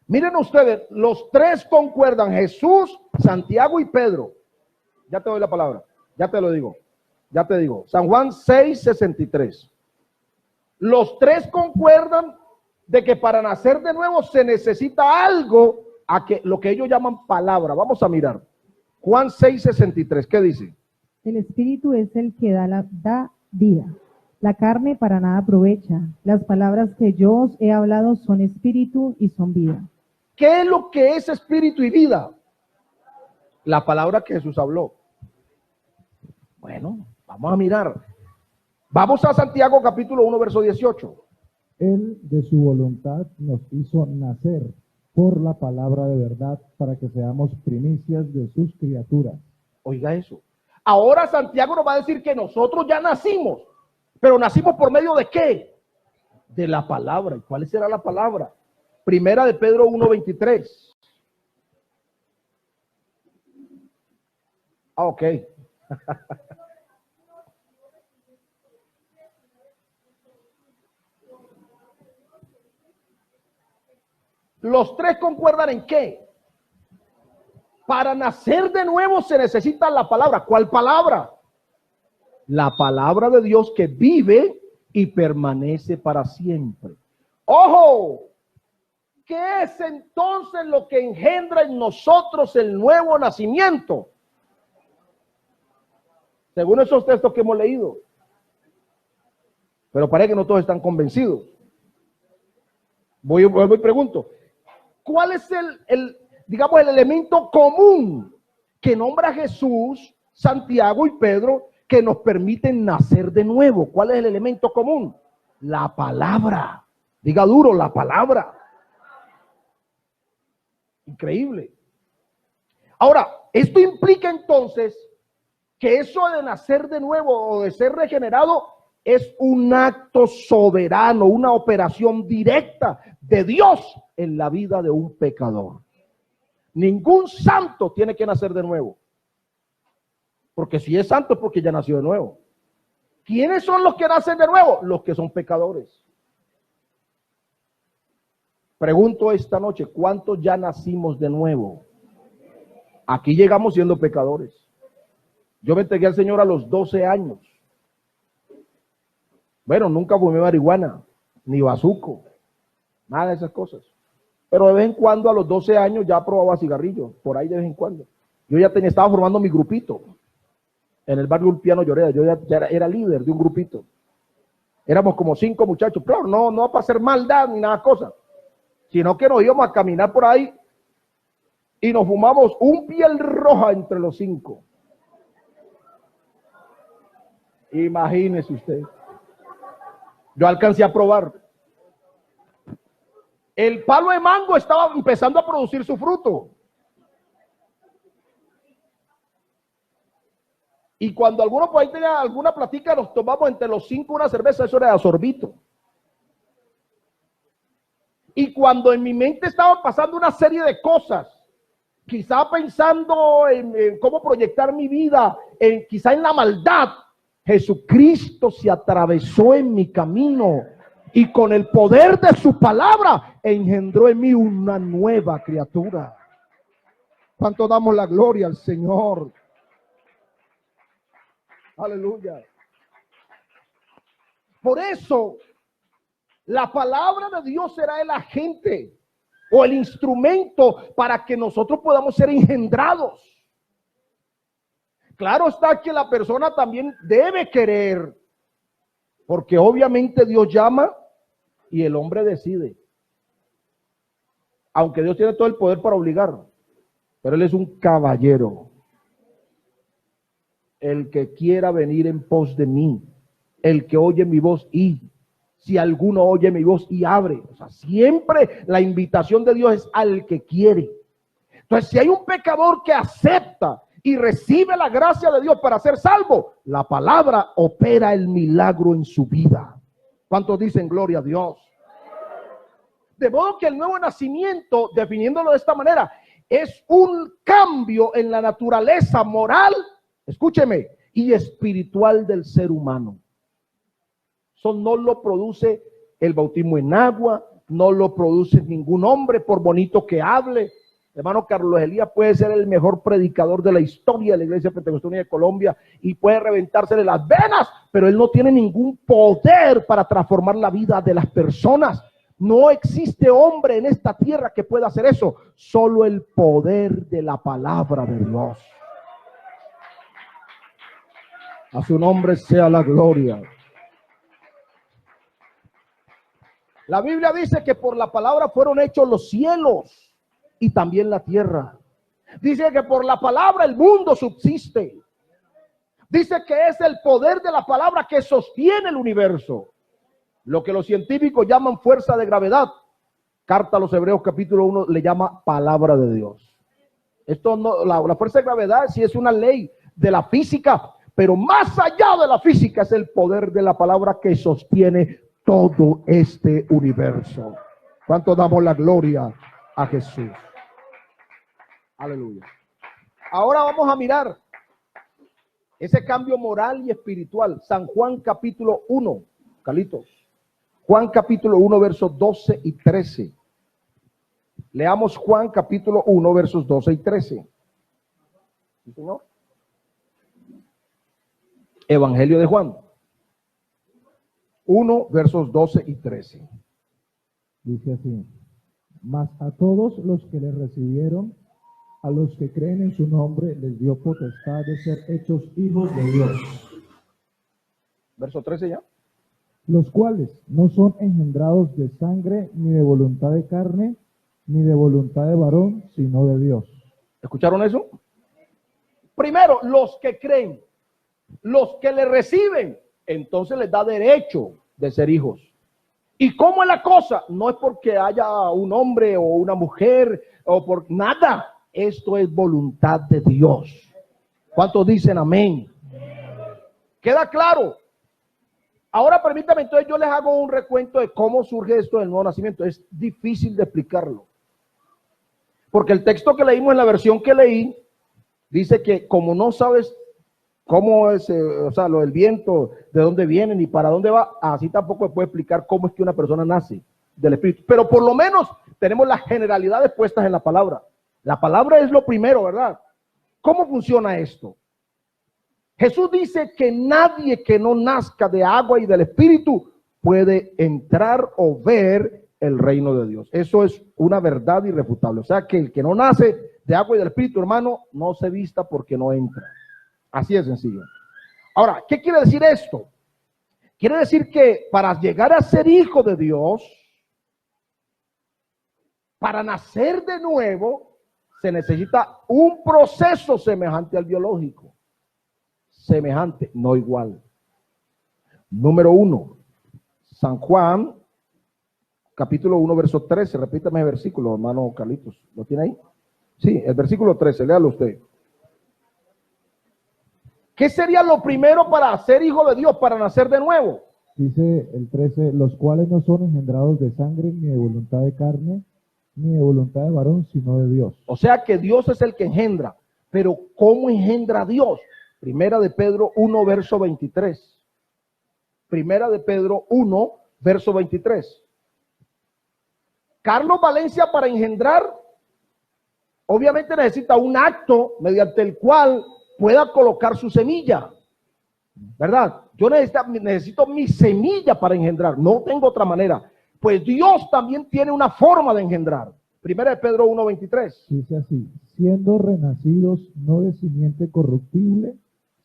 Miren ustedes, los tres concuerdan, Jesús, Santiago y Pedro. Ya te doy la palabra, ya te lo digo, ya te digo. San Juan 6, 63. Los tres concuerdan de que para nacer de nuevo se necesita algo, lo que ellos llaman palabra. Vamos a mirar. Juan 6:63, ¿qué dice? El Espíritu es el que da vida. La carne para nada aprovecha. Las palabras que yo os he hablado son espíritu y son vida. ¿Qué es lo que es espíritu y vida? La palabra que Jesús habló. Bueno, vamos a mirar. Vamos a Santiago capítulo 1, verso 18. Él de su voluntad nos hizo nacer por la palabra de verdad para que seamos primicias de sus criaturas. Oiga eso. Ahora Santiago nos va a decir que nosotros ya nacimos, pero nacimos por medio de ¿qué? De la palabra. ¿Y cuál será la palabra? Primera de Pedro 1:23. Ah, ok. Los tres concuerdan en qué. Para nacer de nuevo se necesita la palabra. ¿Cuál palabra? La palabra de Dios que vive y permanece para siempre. ¡Ojo! ¿Qué es entonces lo que engendra en nosotros el nuevo nacimiento? Según esos textos que hemos leído. Pero parece que no todos están convencidos. Voy y pregunto. ¿Cuál es digamos, el elemento común que nombra Jesús, Santiago y Pedro que nos permiten nacer de nuevo? ¿Cuál es el elemento común? La palabra. Diga duro, la palabra. Increíble. Ahora, esto implica entonces que eso de nacer de nuevo o de ser regenerado es un acto soberano, una operación directa de Dios en la vida de un pecador. Ningún santo tiene que nacer de nuevo. Porque si es santo es porque ya nació de nuevo. ¿Quiénes son los que nacen de nuevo? Los que son pecadores. Pregunto esta noche, ¿cuántos ya nacimos de nuevo? Aquí llegamos siendo pecadores. Yo me entregué al Señor a los 12 años. Bueno, nunca fumé marihuana, ni bazuco, nada de esas cosas. Pero de vez en cuando, a los 12 años, ya probaba cigarrillos, por ahí de vez en cuando. Yo ya estaba formando mi grupito en el barrio Ulpiano Lloreda. Yo ya era líder de un grupito. Éramos como 5 muchachos, pero no para hacer maldad ni nada cosa, sino que nos íbamos a caminar por ahí y nos fumamos un piel roja entre los 5. Imagínese usted. Yo alcancé a probar. El palo de mango estaba empezando a producir su fruto. Y cuando alguno por ahí tenía alguna platica, nos tomamos entre los 5 una cerveza, eso era de sorbito. Y cuando en mi mente estaba pasando una serie de cosas, quizá pensando en cómo proyectar mi vida, quizá en la maldad, Jesucristo se atravesó en mi camino y con el poder de su palabra engendró en mí una nueva criatura. ¿Cuánto damos la gloria al Señor? Aleluya. Por eso, la palabra de Dios será el agente o el instrumento para que nosotros podamos ser engendrados. Claro está que la persona también debe querer, porque obviamente Dios llama y el hombre decide. Aunque Dios tiene todo el poder para obligar, pero Él es un caballero. El que quiera venir en pos de mí, el que oye mi voz y si alguno oye mi voz y abre. O sea, siempre la invitación de Dios es al que quiere. Entonces, si hay un pecador que acepta y recibe la gracia de Dios para ser salvo, la palabra opera el milagro en su vida. ¿Cuántos dicen gloria a Dios? De modo que el nuevo nacimiento, definiéndolo de esta manera, es un cambio en la naturaleza moral, escúcheme, y espiritual del ser humano. Eso no lo produce el bautismo en agua, no lo produce ningún hombre por bonito que hable. Hermano Carlos Elías puede ser el mejor predicador de la historia de la Iglesia Pentecostal de Colombia y puede reventársele las venas, pero él no tiene ningún poder para transformar la vida de las personas. No existe hombre en esta tierra que pueda hacer eso, solo el poder de la palabra de Dios. A su nombre sea la gloria. La Biblia dice que por la palabra fueron hechos los cielos y también la tierra. Dice que por la palabra el mundo subsiste. Dice que es el poder de la palabra que sostiene el universo. Lo que los científicos llaman fuerza de gravedad, Carta a los Hebreos capítulo 1 le llama palabra de Dios. Esto no, la fuerza de gravedad sí es una ley de la física, pero más allá de la física es el poder de la palabra que sostiene todo este universo. ¿Cuánto damos la gloria a Jesús? Aleluya. Ahora vamos a mirar ese cambio moral y espiritual. San Juan capítulo 1, Carlitos. Juan capítulo 1 versos 12 y 13. Leamos Juan capítulo 1 versos 12 y 13. ¿Sí, señor? Evangelio de Juan 1 versos 12 y 13. Dice así: mas a todos los que le recibieron, a los que creen en su nombre, les dio potestad de ser hechos hijos de Dios. Verso 13 ya. Los cuales no son engendrados de sangre, ni de voluntad de carne, ni de voluntad de varón, sino de Dios. ¿Escucharon eso? Primero, los que creen, los que le reciben, entonces les da derecho de ser hijos. ¿Y cómo es la cosa? No es porque haya un hombre o una mujer o por nada. Esto es voluntad de Dios. ¿Cuántos dicen amén? ¿Queda claro? Ahora permítame, entonces yo les hago un recuento de cómo surge esto del nuevo nacimiento. Es difícil de explicarlo. Porque el texto que leímos en la versión que leí, dice que como no sabes cómo es, o sea, lo del viento, de dónde viene ni para dónde va, así tampoco se puede explicar cómo es que una persona nace del Espíritu. Pero por lo menos tenemos las generalidades puestas en la palabra. La palabra es lo primero, ¿verdad? ¿Cómo funciona esto? Jesús dice que nadie que no nazca de agua y del Espíritu puede entrar o ver el reino de Dios. Eso es una verdad irrefutable. O sea que el que no nace de agua y del Espíritu, hermano, no se vista porque no entra. Así de sencillo. Ahora, ¿qué quiere decir esto? Quiere decir que para llegar a ser hijo de Dios, para nacer de nuevo, se necesita un proceso semejante al biológico. Semejante, no igual. Número 1, San Juan, capítulo 1, verso 13. Repítame el versículo, hermano Carlitos. ¿Lo tiene ahí? Sí, el versículo 13, léalo usted. ¿Qué sería lo primero para ser hijo de Dios, para nacer de nuevo? Dice el 13, los cuales no son engendrados de sangre, ni de voluntad de carne, ni de voluntad de varón, sino de Dios. O sea que Dios es el que engendra. Pero ¿cómo engendra a Dios? Primera de Pedro 1, verso 23. Primera de Pedro 1, verso 23. Carlos Valencia, para engendrar, obviamente necesita un acto mediante el cual pueda colocar su semilla, ¿verdad? Yo necesito mi semilla para engendrar, no tengo otra manera. Pues Dios también tiene una forma de engendrar. Primera de Pedro 1, 23. Dice así: siendo renacidos no de simiente corruptible,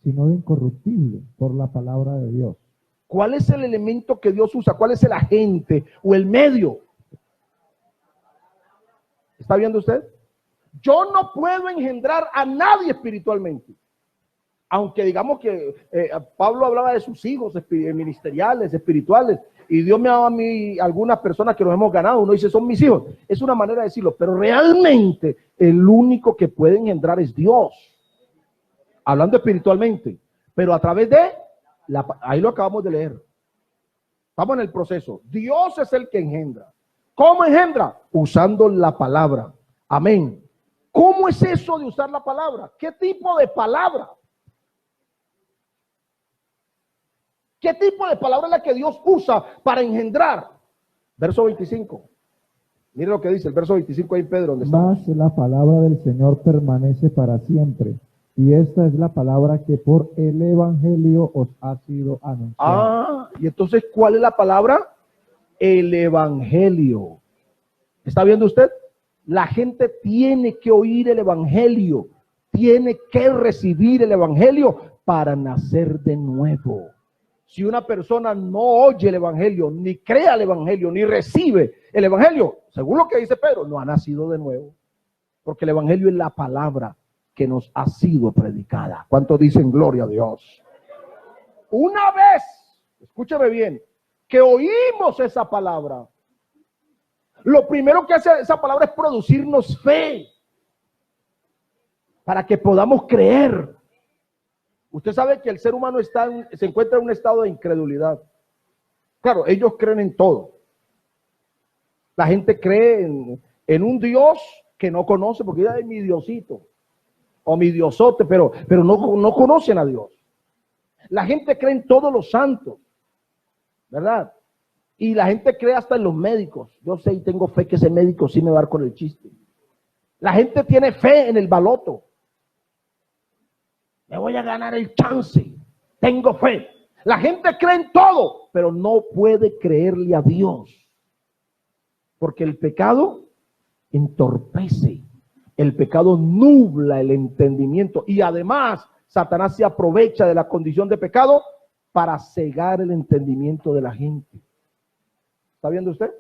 sino de incorruptible, por la palabra de Dios. ¿Cuál es el elemento que Dios usa? ¿Cuál es el agente o el medio? ¿Está viendo usted? Yo no puedo engendrar a nadie espiritualmente. Aunque digamos que Pablo hablaba de sus hijos ministeriales, espirituales, y Dios me ha dado a mí algunas personas que nos hemos ganado. Uno dice, son mis hijos. Es una manera de decirlo, pero realmente el único que puede engendrar es Dios. Hablando espiritualmente, pero a través de, ahí lo acabamos de leer. Estamos en el proceso. Dios es el que engendra. ¿Cómo engendra? Usando la palabra. Amén. ¿Cómo es eso de usar la palabra? ¿Qué tipo de palabra? ¿Qué tipo de palabra es la que Dios usa para engendrar? Verso 25. Mire lo que dice el verso 25 ahí, Pedro, donde está. Mas la palabra del Señor permanece para siempre. Y esta es la palabra que por el Evangelio os ha sido anunciada. Y entonces, ¿cuál es la palabra? El Evangelio. ¿Está viendo usted? La gente tiene que oír el Evangelio, tiene que recibir el Evangelio para nacer de nuevo. Si una persona no oye el Evangelio, ni crea el Evangelio, ni recibe el Evangelio, según lo que dice Pedro, no ha nacido de nuevo. Porque el Evangelio es la palabra que nos ha sido predicada. ¿Cuántos dicen gloria a Dios? Una vez, escúchame bien, que oímos esa palabra, lo primero que hace esa palabra es producirnos fe para que podamos creer. Usted sabe que el ser humano se encuentra en un estado de incredulidad. Claro, ellos creen en todo. La gente cree en un Dios que no conoce, porque ya es mi Diosito o mi Diosote, pero no conocen a Dios. La gente cree en todos los santos, ¿verdad? Y la gente cree hasta en los médicos. Yo sé y tengo fe que ese médico sí me va a dar con el chiste. La gente tiene fe en el baloto. Me voy a ganar el chance. Tengo fe. La gente cree en todo, pero no puede creerle a Dios. Porque el pecado entorpece. El pecado nubla el entendimiento. Y además, Satanás se aprovecha de la condición de pecado para cegar el entendimiento de la gente. ¿Está viendo usted?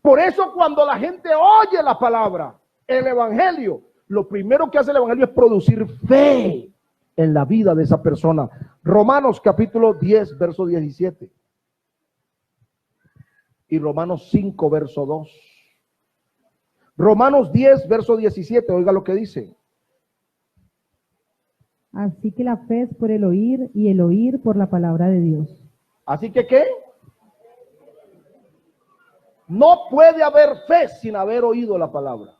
Por eso cuando la gente oye la palabra, el Evangelio, lo primero que hace el Evangelio es producir fe en la vida de esa persona. Romanos capítulo 10, verso 17. Y Romanos 5, verso 2. Romanos 10, verso 17, oiga lo que dice. Así que la fe es por el oír y el oír por la palabra de Dios. Así que, ¿qué? No puede haber fe sin haber oído la palabra.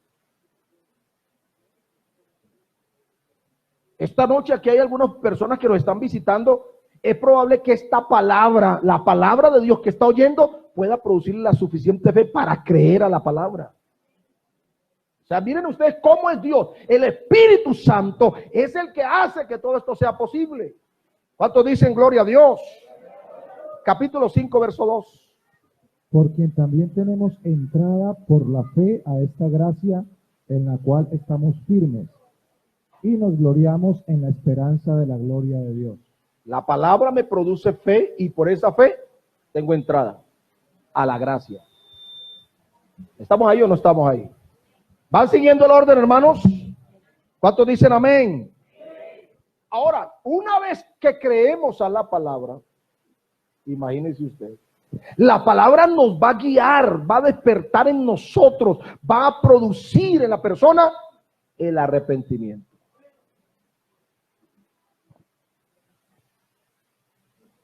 Esta noche aquí hay algunas personas que nos están visitando. Es probable que esta palabra, la palabra de Dios que está oyendo, pueda producir la suficiente fe para creer a la palabra. O sea, miren ustedes cómo es Dios. El Espíritu Santo es el que hace que todo esto sea posible. ¿Cuántos dicen gloria a Dios? Capítulo 5, verso 2. Por quien también tenemos entrada por la fe a esta gracia en la cual estamos firmes y nos gloriamos en la esperanza de la gloria de Dios. La palabra me produce fe y por esa fe tengo entrada a la gracia. ¿Estamos ahí o no estamos ahí? ¿Van siguiendo el orden, hermanos? ¿Cuántos dicen amén? Ahora, una vez que creemos a la palabra, imagínese usted, la palabra nos va a guiar, va a despertar en nosotros, va a producir en la persona el arrepentimiento.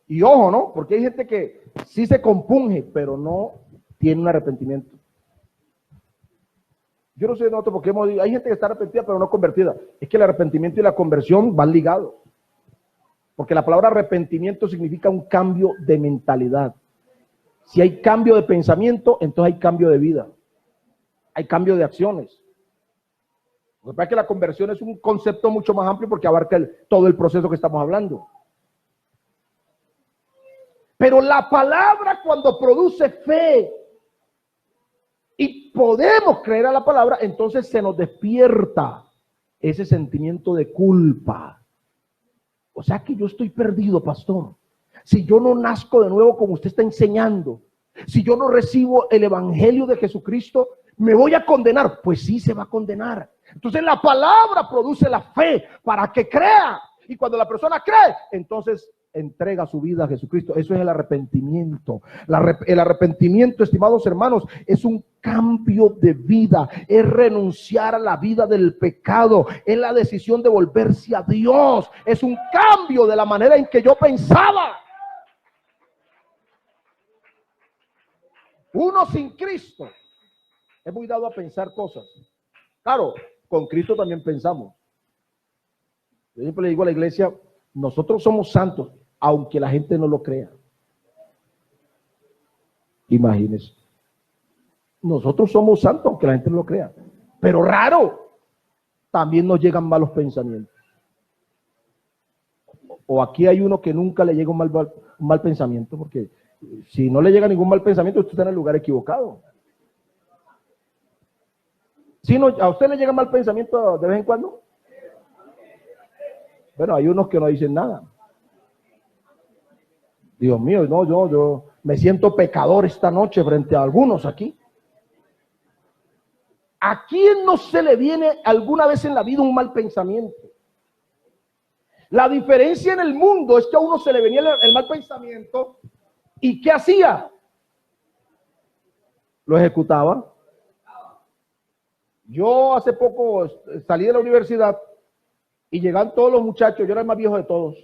Y ojo, ¿no? Porque hay gente que sí se compunge, pero no tiene un arrepentimiento. Yo no sé de nosotros porque hay gente que está arrepentida, pero no convertida. Es que el arrepentimiento y la conversión van ligados. Porque la palabra arrepentimiento significa un cambio de mentalidad. Si hay cambio de pensamiento, entonces hay cambio de vida. Hay cambio de acciones. Lo que pasa es que la conversión es un concepto mucho más amplio porque abarca todo el proceso que estamos hablando. Pero la palabra cuando produce fe y podemos creer a la palabra, entonces se nos despierta ese sentimiento de culpa. O sea que yo estoy perdido, pastor. Si yo no nazco de nuevo como usted está enseñando, si yo no recibo el evangelio de Jesucristo, ¿me voy a condenar? Pues sí, se va a condenar. Entonces la palabra produce la fe para que crea. Y cuando la persona cree, entonces entrega su vida a Jesucristo. Eso es el arrepentimiento. El arrepentimiento, estimados hermanos, es un cambio de vida, es renunciar a la vida del pecado, es la decisión de volverse a Dios, es un cambio de la manera en que yo pensaba. Uno sin Cristo es muy dado a pensar cosas. Claro, con Cristo también pensamos. Yo siempre le digo a la iglesia, nosotros somos santos, aunque la gente no lo crea. Imagínense. Nosotros somos santos, aunque la gente no lo crea. Pero raro, también nos llegan malos pensamientos. O aquí hay uno que nunca le llega un mal pensamiento, porque si no le llega ningún mal pensamiento, usted está en el lugar equivocado. Si no, ¿a usted le llega mal pensamiento de vez en cuando? Bueno, hay unos que no dicen nada. Dios mío, no, yo me siento pecador esta noche frente a algunos aquí. ¿A quién no se le viene alguna vez en la vida un mal pensamiento? La diferencia en el mundo es que a uno se le venía el mal pensamiento y ¿qué hacía? Lo ejecutaba. Yo hace poco salí de la universidad y llegan todos los muchachos, yo era el más viejo de todos,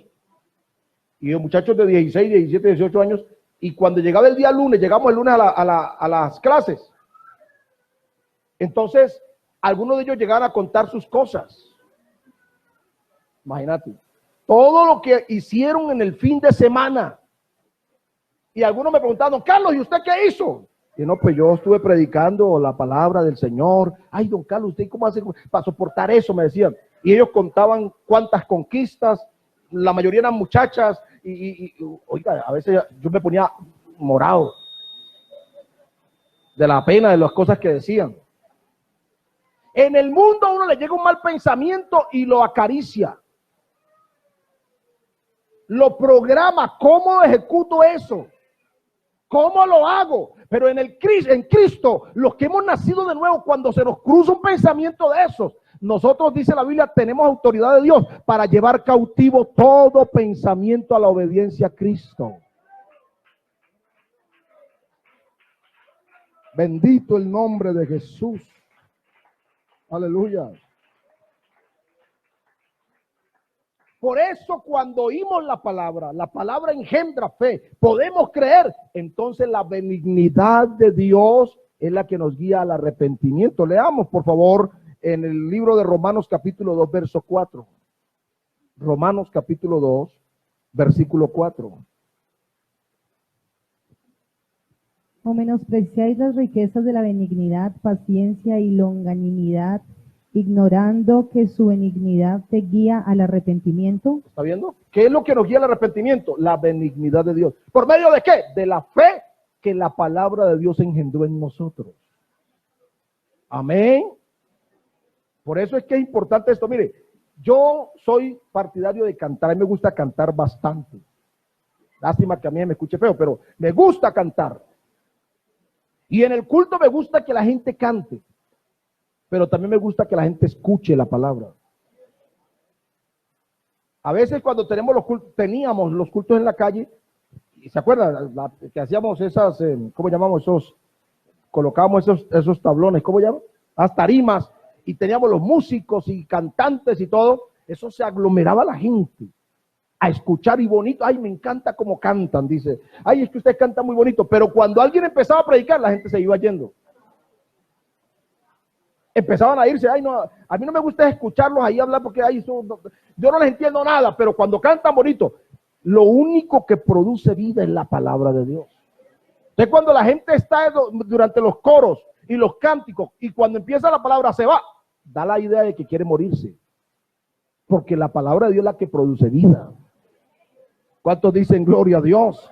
y los muchachos de 16, 17, 18 años, y cuando llegaba el día lunes, llegamos el lunes a las clases, entonces algunos de ellos llegaban a contar sus cosas. Imagínate, todo lo que hicieron en el fin de semana. Y algunos me preguntaban, don Carlos, ¿y usted qué hizo? Y no, pues yo estuve predicando la palabra del Señor. Ay, don Carlos, ¿usted cómo hace para soportar eso? Me decían. Y ellos contaban cuántas conquistas, la mayoría eran muchachas, y oiga, a veces yo me ponía morado de la pena de las cosas que decían. En el mundo a uno le llega un mal pensamiento y lo acaricia. Lo programa. ¿Cómo ejecuto eso? ¿Cómo lo hago? Pero en Cristo, los que hemos nacido de nuevo, cuando se nos cruza un pensamiento de esos, nosotros, dice la Biblia, tenemos autoridad de Dios para llevar cautivo todo pensamiento a la obediencia a Cristo. Bendito el nombre de Jesús. Aleluya. Por eso cuando oímos la palabra engendra fe, podemos creer, entonces la benignidad de Dios es la que nos guía al arrepentimiento. Leamos, por favor, en el libro de Romanos capítulo 2, verso 4. Romanos capítulo 2, versículo 4. O menospreciáis las riquezas de la benignidad, paciencia y longanimidad, ignorando que su benignidad te guía al arrepentimiento. ¿Está viendo? ¿Qué es lo que nos guía al arrepentimiento? La benignidad de Dios. ¿Por medio de qué? De la fe que la palabra de Dios engendró en nosotros. Amén. Por eso es que es importante esto. Mire, yo soy partidario de cantar. A mí me gusta cantar bastante. Lástima que a mí me escuche feo, pero me gusta cantar. Y en el culto me gusta que la gente cante. Pero también me gusta que la gente escuche la palabra. A veces cuando teníamos los cultos en la calle, ¿se acuerdan? Que hacíamos esas, ¿cómo llamamos esos? Colocábamos esos tablones, ¿cómo llaman? Las tarimas, y teníamos los músicos y cantantes y todo. Eso se aglomeraba la gente a escuchar y bonito. Ay, me encanta cómo cantan, dice. Ay, es que usted canta muy bonito. Pero cuando alguien empezaba a predicar, la gente se iba yendo. Empezaban a irse. Ay, no, a mí no me gusta escucharlos ahí hablar porque ay, yo no les entiendo nada, pero cuando cantan bonito, lo único que produce vida es la palabra de Dios. Entonces cuando la gente está durante los coros y los cánticos y cuando empieza la palabra se va, da la idea de que quiere morirse. Porque la palabra de Dios es la que produce vida. ¿Cuántos dicen gloria a Dios?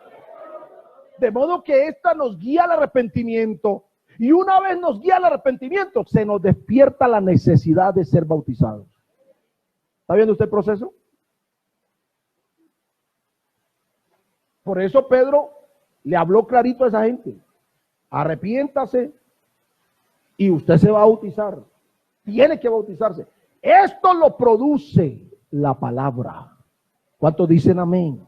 De modo que esta nos guía al arrepentimiento. Y una vez nos guía al arrepentimiento, se nos despierta la necesidad de ser bautizados. ¿Está viendo usted el proceso? Por eso Pedro le habló clarito a esa gente. Arrepiéntase y usted se va a bautizar. Tiene que bautizarse. Esto lo produce la palabra. ¿Cuántos dicen amén?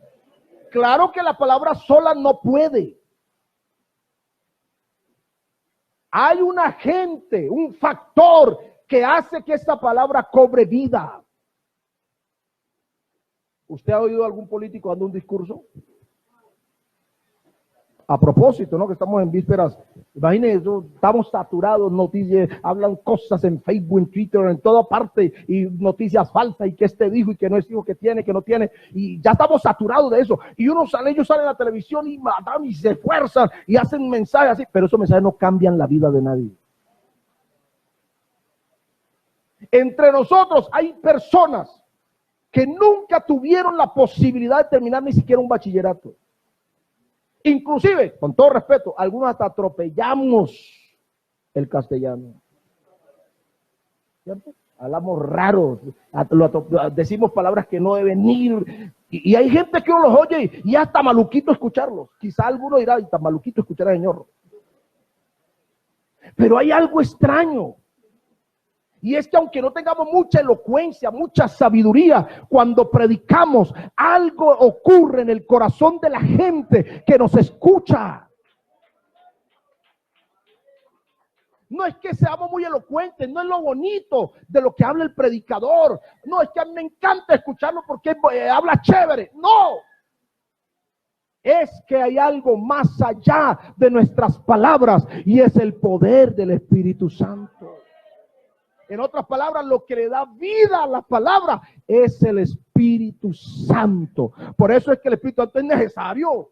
Claro que la palabra sola no puede. Hay un agente, un factor que hace que esta palabra cobre vida. ¿Usted ha oído algún político dando un discurso? A propósito, ¿no? Que estamos en vísperas Imagínense, estamos saturados, noticias, hablan cosas en Facebook, en Twitter, en toda parte, y noticias falsas, y que este dijo, y que no es hijo, que tiene, que no tiene, y ya estamos saturados de eso. Y ellos salen en la televisión y matan y se esfuerzan y hacen mensajes así, pero esos mensajes no cambian la vida de nadie. Entre nosotros hay personas que nunca tuvieron la posibilidad de terminar ni siquiera un bachillerato. Inclusive, con todo respeto, algunos hasta atropellamos el castellano. ¿Cierto? Hablamos raros, decimos palabras que no deben ir. Y hay gente que uno los oye y hasta maluquito escucharlos. Quizá alguno dirá, está maluquito escuchar al Señor. Pero hay algo extraño. Y es que aunque no tengamos mucha elocuencia, mucha sabiduría, cuando predicamos, algo ocurre en el corazón de la gente que nos escucha. No es que seamos muy elocuentes, no es lo bonito de lo que habla el predicador. No, es que a mí me encanta escucharlo porque habla chévere. No. Es que hay algo más allá de nuestras palabras y es el poder del Espíritu Santo. En otras palabras, lo que le da vida a la palabra es el Espíritu Santo. Por eso es que el Espíritu Santo es necesario.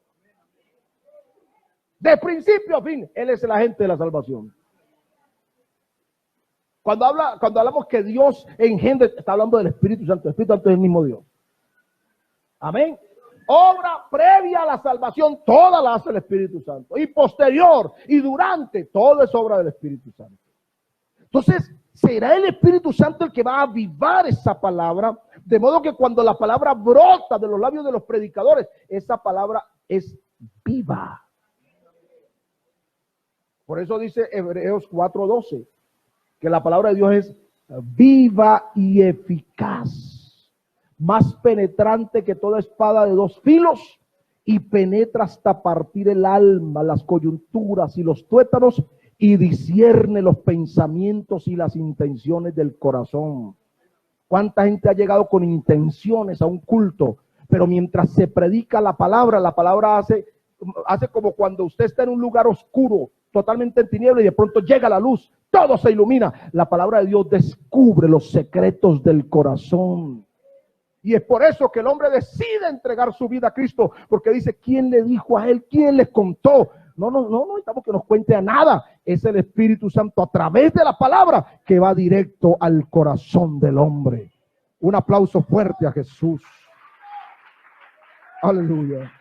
De principio a fin, Él es el agente de la salvación. Cuando hablamos que Dios engendra, está hablando del Espíritu Santo. El Espíritu Santo es el mismo Dios. Amén. Obra previa a la salvación, toda la hace el Espíritu Santo. Y posterior y durante, todo es obra del Espíritu Santo. Entonces, será el Espíritu Santo el que va a avivar esa palabra, de modo que cuando la palabra brota de los labios de los predicadores, esa palabra es viva. Por eso dice Hebreos 4:12, que la palabra de Dios es viva y eficaz, más penetrante que toda espada de dos filos, y penetra hasta partir el alma, las coyunturas y los tuétanos, y discierne los pensamientos y las intenciones del corazón. ¿Cuánta gente ha llegado con intenciones a un culto? Pero mientras se predica la palabra hace como cuando usted está en un lugar oscuro, totalmente en tinieblas, y de pronto llega la luz, todo se ilumina. La palabra de Dios descubre los secretos del corazón. Y es por eso que el hombre decide entregar su vida a Cristo, porque dice, ¿quién le dijo a él? ¿Quién le contó? No necesitamos que nos cuente a nada. Es el Espíritu Santo a través de la palabra que va directo al corazón del hombre. Un aplauso fuerte a Jesús. Aleluya.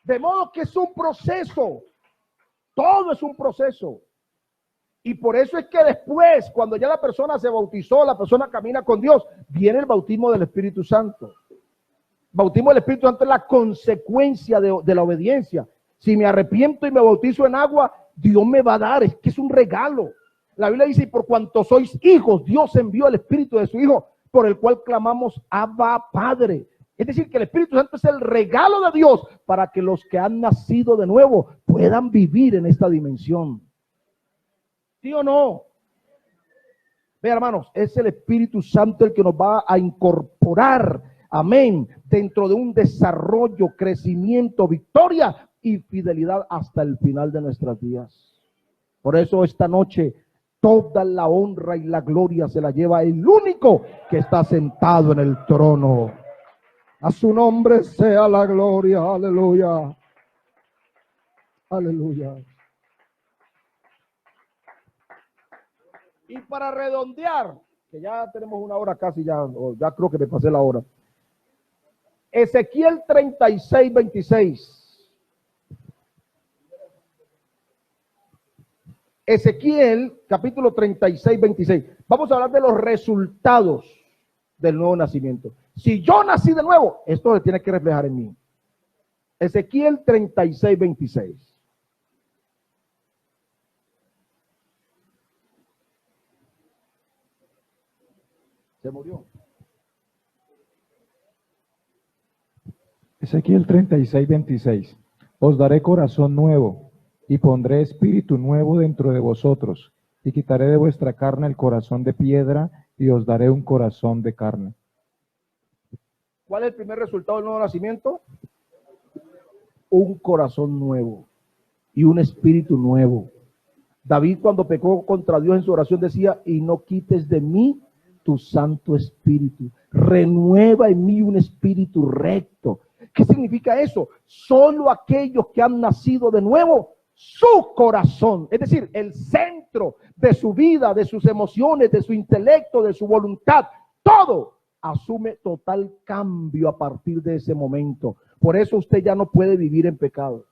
De modo que es un proceso. Todo es un proceso. Y por eso es que después, cuando ya la persona se bautizó, la persona camina con Dios, viene el bautismo del Espíritu Santo. Bautismo del Espíritu Santo es la consecuencia de la obediencia. Si me arrepiento y me bautizo en agua, Dios me va a dar, es que es un regalo. La Biblia dice, y por cuanto sois hijos, Dios envió el Espíritu de su Hijo, por el cual clamamos, Abba, Padre. Es decir, que el Espíritu Santo es el regalo de Dios para que los que han nacido de nuevo puedan vivir en esta dimensión. ¿Sí o no? Vean, hermanos, es el Espíritu Santo el que nos va a incorporar, amén, dentro de un desarrollo, crecimiento, victoria y fidelidad hasta el final de nuestras vidas. Por eso esta noche toda la honra y la gloria se la lleva el único que está sentado en el trono. A su nombre sea la gloria, aleluya, aleluya. Y para redondear, que ya tenemos una hora casi, ya creo que me pasé la hora. Ezequiel 36:26. Ezequiel capítulo 36:26. Vamos a hablar de los resultados del nuevo nacimiento. Si yo nací de nuevo, esto se tiene que reflejar en mí. Ezequiel 36:26. Se murió. Ezequiel 36:26. Os daré corazón nuevo y pondré espíritu nuevo dentro de vosotros y quitaré de vuestra carne el corazón de piedra y os daré un corazón de carne. ¿Cuál es el primer resultado del nuevo nacimiento? Un corazón nuevo y un espíritu nuevo. David, cuando pecó contra Dios en su oración, decía: y no quites de mí tu Santo Espíritu, renueva en mí un espíritu recto. ¿Qué significa eso? Solo aquellos que han nacido de nuevo, su corazón, es decir, el centro de su vida, de sus emociones, de su intelecto, de su voluntad, todo asume total cambio a partir de ese momento. Por eso usted ya no puede vivir en pecado.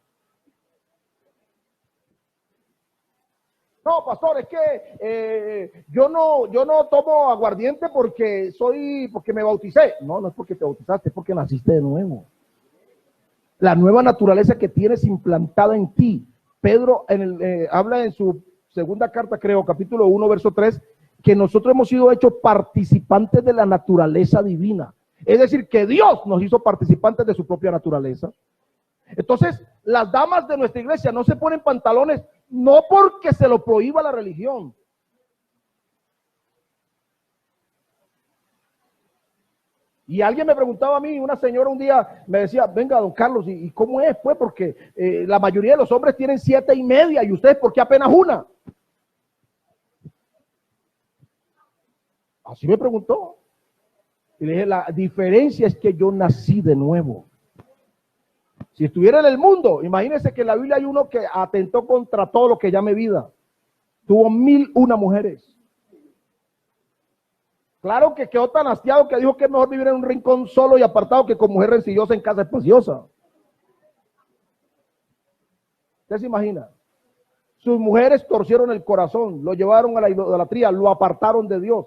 No, pastor, es que yo no tomo aguardiente porque me bauticé. No, no es porque te bautizaste, es porque naciste de nuevo. La nueva naturaleza que tienes implantada en ti. Pedro habla en su segunda carta, creo, capítulo 1, verso 3, que nosotros hemos sido hechos participantes de la naturaleza divina. Es decir, que Dios nos hizo participantes de su propia naturaleza. Entonces, las damas de nuestra iglesia no se ponen pantalones, no porque se lo prohíba la religión. Y alguien me preguntaba a mí, una señora un día me decía: venga, don Carlos, ¿y cómo es? Pues porque la mayoría de los hombres tienen 7.5 y ustedes, ¿por qué apenas una? Así me preguntó. Y le dije: la diferencia es que yo nací de nuevo. Si estuviera en el mundo, imagínense que en la Biblia hay uno que atentó contra todo lo que llame vida. Tuvo 1.001 mujeres. Claro que quedó tan hastiado que dijo que es mejor vivir en un rincón solo y apartado que con mujer rencillosa en casa espaciosa. ¿Usted se imagina? Sus mujeres torcieron el corazón, lo llevaron a la idolatría, lo apartaron de Dios.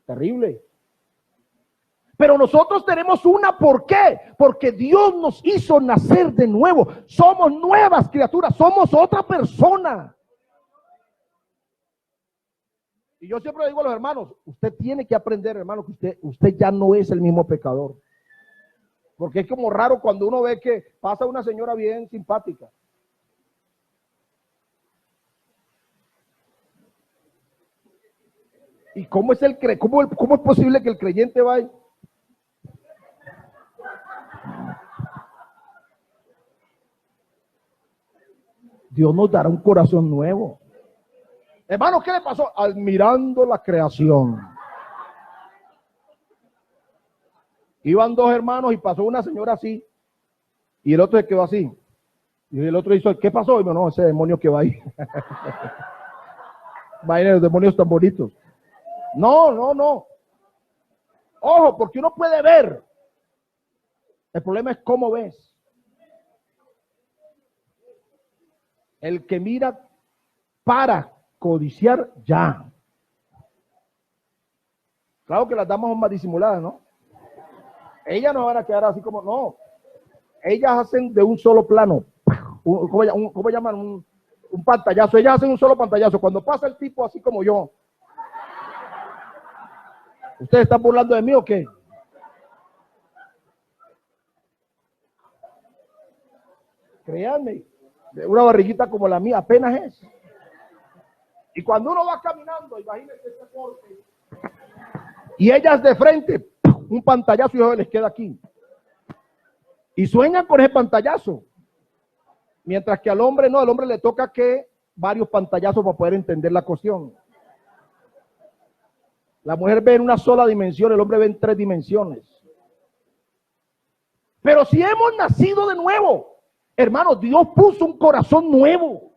Terrible. Pero nosotros tenemos una, ¿por qué? Porque Dios nos hizo nacer de nuevo. Somos nuevas criaturas, somos otra persona. Y yo siempre le digo a los hermanos: usted tiene que aprender, hermano, que usted ya no es el mismo pecador. Porque es como raro cuando uno ve que pasa una señora bien simpática. ¿Y cómo es cómo es posible que el creyente vaya? Dios nos dará un corazón nuevo. Hermano, ¿qué le pasó? Admirando la creación. Iban dos hermanos y pasó una señora así, y el otro se quedó así. Y el otro hizo: ¿qué pasó? Y yo: no, ese demonio que va ahí. Vayan los demonios tan bonitos. No. Ojo, porque uno puede ver. El problema es cómo ves. El que mira para codiciar, ya. Claro que las damas son más disimuladas, ¿no? Ellas no van a quedar así como, no. Ellas hacen de un solo plano. ¿Cómo llaman? Un pantallazo. Ellas hacen un solo pantallazo. Cuando pasa el tipo así como yo. ¿Ustedes están burlando de mí o qué? Créanme, una barriguita como la mía apenas es. Y cuando uno va caminando, imagínense ese corte, y ellas de frente, un pantallazo y les queda aquí. Y sueñan con ese pantallazo. Mientras que al hombre no, al hombre le toca que varios pantallazos para poder entender la cuestión. La mujer ve en una sola dimensión, el hombre ve en 3 dimensiones. Pero si hemos nacido de nuevo, hermano, Dios puso un corazón nuevo.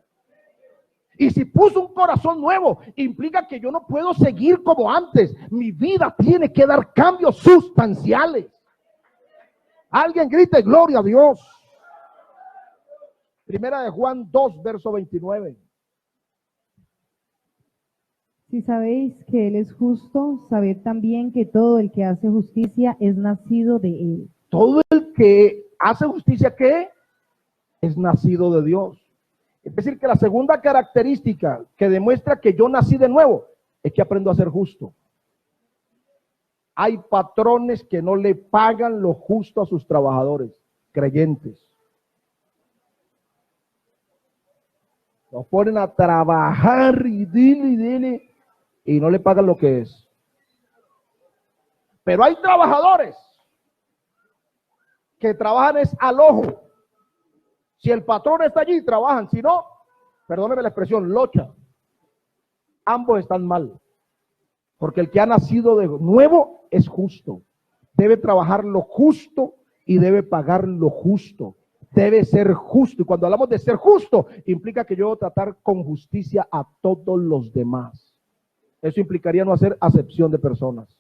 Y si puso un corazón nuevo, implica que yo no puedo seguir como antes. Mi vida tiene que dar cambios sustanciales. Alguien grite: gloria a Dios. Primera de Juan 2, verso 29. Si sabéis que Él es justo, sabed también que todo el que hace justicia es nacido de Él. Todo el que hace justicia, ¿qué? Es nacido de Dios. Es decir, que la segunda característica que demuestra que yo nací de nuevo es que aprendo a ser justo. Hay patrones que no le pagan lo justo a sus trabajadores, creyentes. Los ponen a trabajar y dile, y no le pagan lo que es. Pero hay trabajadores que trabajan es al ojo. Si el patrón está allí, trabajan. Si no, perdóneme la expresión, locha. Ambos están mal. Porque el que ha nacido de nuevo es justo. Debe trabajar lo justo y debe pagar lo justo. Debe ser justo. Y cuando hablamos de ser justo, implica que yo debo tratar con justicia a todos los demás. Eso implicaría no hacer acepción de personas.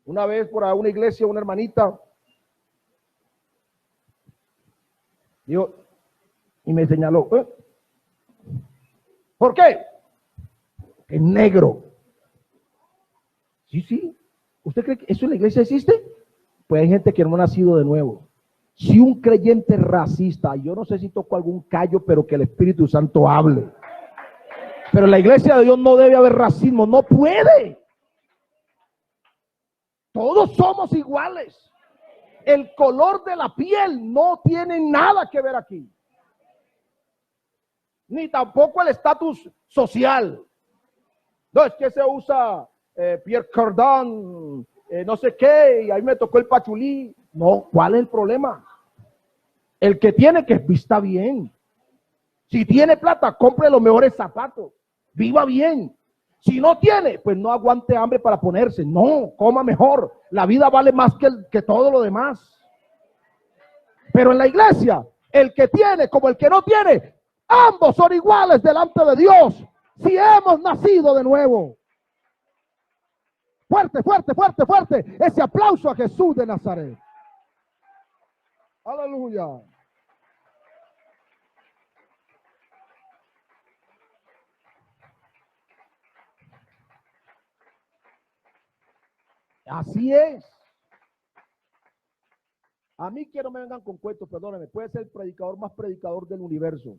Una vez por una iglesia, una hermanita dijo, y me señaló, ¿por qué? Es negro. Sí. ¿Usted cree que eso en la iglesia existe? Pues hay gente que no ha nacido de nuevo. Si un creyente racista, yo no sé si toco algún callo, pero que el Espíritu Santo hable. Pero en la iglesia de Dios no debe haber racismo, no puede. Todos somos iguales. El color de la piel no tiene nada que ver aquí. Ni tampoco el estatus social. No, es que se usa Pierre Cardin, no sé qué, y ahí me tocó el pachulí. No, ¿cuál es el problema? El que tiene que vista bien. Si tiene plata, compre los mejores zapatos. Viva bien. Si no tiene, pues no aguante hambre para ponerse. No, coma mejor. La vida vale más que todo lo demás. Pero en la iglesia, el que tiene como el que no tiene, ambos son iguales delante de Dios. Si hemos nacido de nuevo. Fuerte, fuerte, fuerte, fuerte. Ese aplauso a Jesús de Nazaret. Aleluya. Así es. A mí que no me vengan con cuentos, perdónenme. Puede ser el predicador más predicador del universo.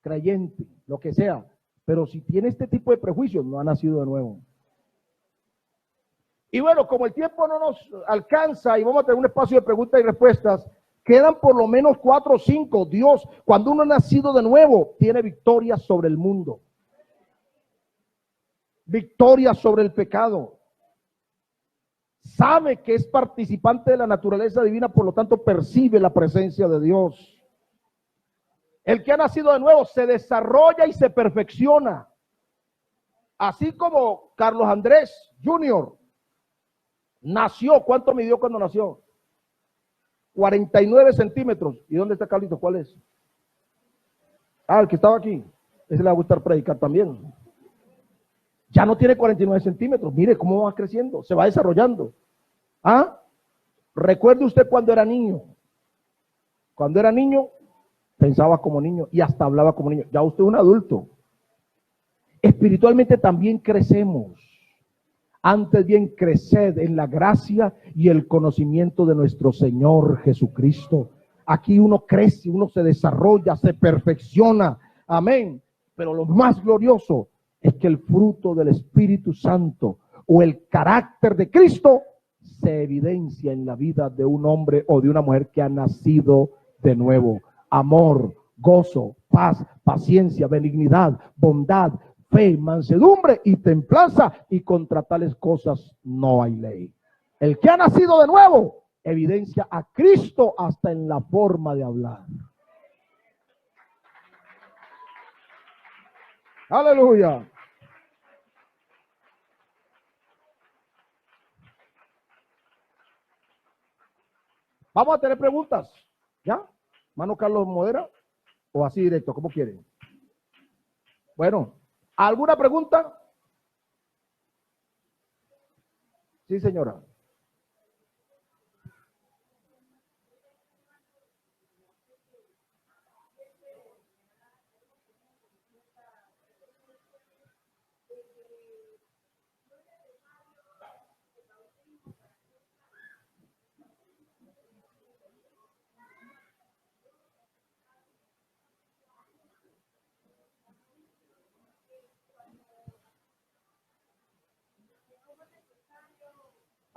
Creyente, lo que sea. Pero si tiene este tipo de prejuicios, no ha nacido de nuevo. Y bueno, como el tiempo no nos alcanza y vamos a tener un espacio de preguntas y respuestas, quedan por lo menos 4 o 5. Dios, cuando uno ha nacido de nuevo, tiene victoria sobre el mundo. Victoria sobre el pecado. Sabe que es participante de la naturaleza divina, por lo tanto percibe la presencia de Dios. El que ha nacido de nuevo se desarrolla y se perfecciona. Así como Carlos Andrés Jr. nació, ¿cuánto midió cuando nació? 49 centímetros. ¿Y dónde está Carlito? ¿Cuál es? Ah, el que estaba aquí. Ese le va a gustar predicar también. Ya no tiene 49 centímetros. Mire cómo va creciendo, se va desarrollando. ¿Ah? Recuerde usted cuando era niño. Cuando era niño, pensaba como niño y hasta hablaba como niño. Ya usted es un adulto. Espiritualmente también crecemos. Antes bien, creced en la gracia y el conocimiento de nuestro Señor Jesucristo. Aquí uno crece, uno se desarrolla, se perfecciona. Amén. Pero lo más glorioso es que el fruto del Espíritu Santo o el carácter de Cristo se evidencia en la vida de un hombre o de una mujer que ha nacido de nuevo. Amor, gozo, paz, paciencia, benignidad, bondad, fe, mansedumbre y templanza, y contra tales cosas no hay ley. El que ha nacido de nuevo evidencia a Cristo hasta en la forma de hablar. Aleluya. Vamos a tener preguntas. ¿Ya? Mano Carlos modera o así directo, como quieren. Bueno, ¿alguna pregunta? Sí, señora.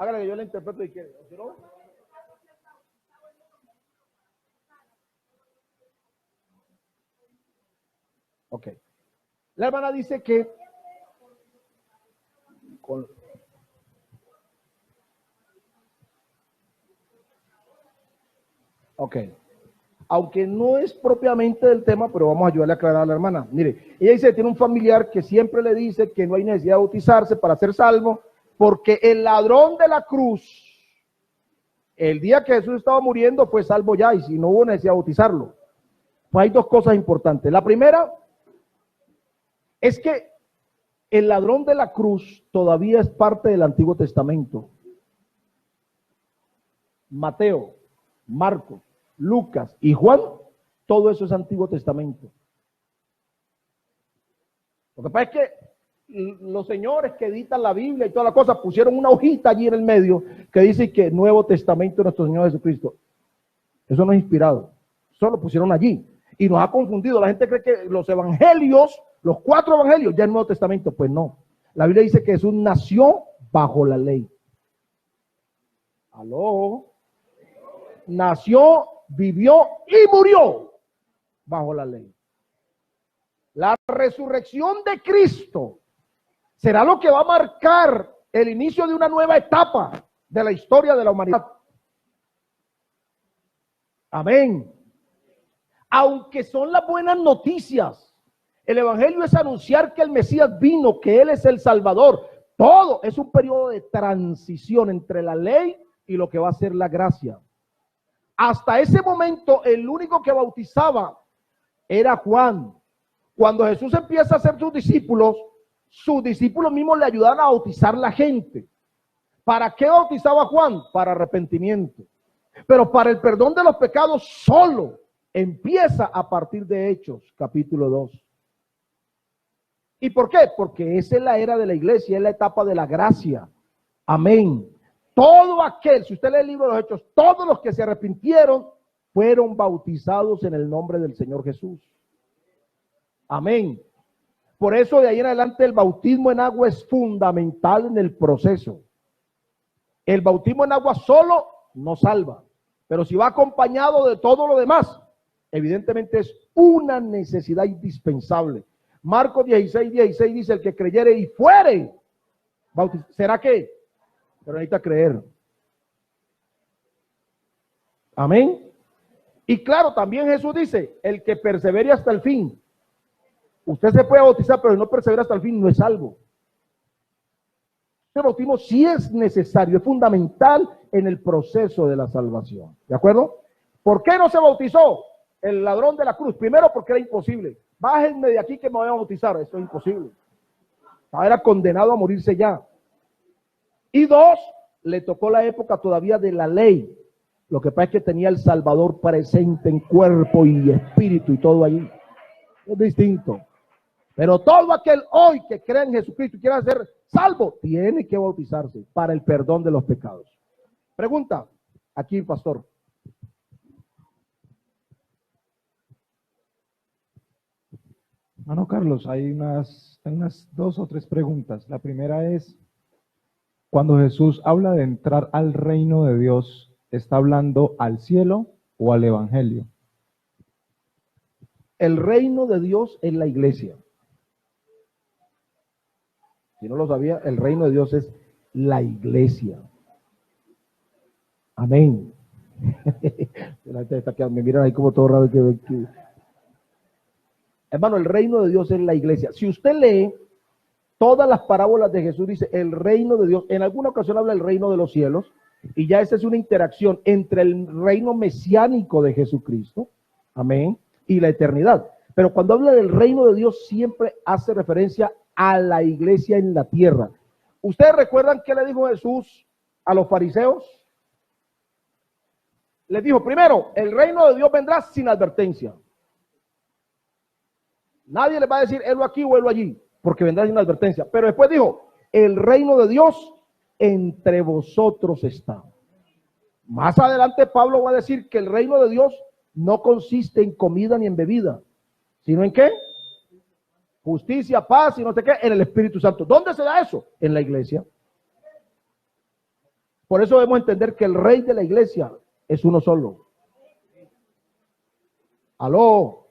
Hágale que yo le interpreto y quiere. ¿Sí, no? Ok. La hermana dice que Ok. Aunque no es propiamente del tema, pero vamos a ayudarle a aclarar a la hermana. Mire, ella dice que tiene un familiar que siempre le dice que no hay necesidad de bautizarse para ser salvo, porque el ladrón de la cruz, el día que Jesús estaba muriendo, fue salvo ya, y si no hubo necesidad de bautizarlo. Pues hay dos cosas importantes. La primera es que el ladrón de la cruz todavía es parte del Antiguo Testamento. Mateo, Marcos, Lucas y Juan, todo eso es Antiguo Testamento. Lo que pasa es que los señores que editan la Biblia y toda la cosa pusieron una hojita allí en el medio que dice que Nuevo Testamento de nuestro Señor Jesucristo. Eso no es inspirado, solo lo pusieron allí y nos ha confundido. La gente cree que los evangelios, los 4 evangelios, ya es Nuevo Testamento. Pues no, la Biblia dice que Jesús nació bajo la ley. ¿Aló? Nació, vivió y murió bajo la ley. La resurrección de Cristo será lo que va a marcar el inicio de una nueva etapa de la historia de la humanidad. Amén. Aunque son las buenas noticias, el evangelio es anunciar que el Mesías vino, que Él es el Salvador. Todo es un periodo de transición entre la ley y lo que va a ser la gracia. Hasta ese momento, el único que bautizaba era Juan. Cuando Jesús empieza a hacer sus discípulos mismos le ayudaron a bautizar la gente. ¿Para qué bautizaba Juan? Para arrepentimiento. Pero para el perdón de los pecados solo empieza a partir de Hechos, capítulo 2. ¿Y por qué? Porque esa es la era de la iglesia, es la etapa de la gracia. Amén. Todo aquel, si usted lee el libro de los Hechos, todos los que se arrepintieron fueron bautizados en el nombre del Señor Jesús. Amén. Por eso de ahí en adelante el bautismo en agua es fundamental en el proceso. El bautismo en agua solo no salva, pero si va acompañado de todo lo demás, evidentemente es una necesidad indispensable. Marcos 16:16 dice: el que creyere y fuere bautizado, ¿será qué? Pero necesita creer. Amén. Y claro, también Jesús dice: el que persevere hasta el fin. Usted se puede bautizar, pero si no persevera hasta el fin, no es salvo. Este bautismo sí es necesario, es fundamental en el proceso de la salvación. ¿De acuerdo? ¿Por qué no se bautizó el ladrón de la cruz? Primero, porque era imposible. Bájenme de aquí que me voy a bautizar. Eso es imposible. Era condenado a morirse ya. Y 2, le tocó la época todavía de la ley. Lo que pasa es que tenía el Salvador presente en cuerpo y espíritu y todo allí. Es distinto. Pero todo aquel hoy que cree en Jesucristo y quiera ser salvo, tiene que bautizarse para el perdón de los pecados. Pregunta, aquí pastor. Hermano Carlos, hay unas 2 o 3 preguntas. La primera es, cuando Jesús habla de entrar al reino de Dios, ¿está hablando al cielo o al evangelio? El reino de Dios es la iglesia. Si no lo sabía, el reino de Dios es la iglesia. Amén. La gente está quedando, me miran ahí como todo raro. Hermano, el reino de Dios es la iglesia. Si usted lee todas las parábolas de Jesús, dice el reino de Dios. En alguna ocasión habla del reino de los cielos. Y ya esa es una interacción entre el reino mesiánico de Jesucristo. Amén. Y la eternidad. Pero cuando habla del reino de Dios, siempre hace referencia a la iglesia en la tierra. ¿Ustedes recuerdan qué le dijo Jesús a los fariseos? Les dijo, primero, el reino de Dios vendrá sin advertencia. Nadie les va a decir, helo aquí o helo allí, porque vendrá sin advertencia. Pero después dijo, el reino de Dios entre vosotros está. Más adelante Pablo va a decir que el reino de Dios no consiste en comida ni en bebida, sino en ¿qué? Justicia, paz y no sé qué, en el Espíritu Santo. ¿Dónde se da eso? En la iglesia. Por eso debemos entender que el rey de la iglesia es uno solo. Aló.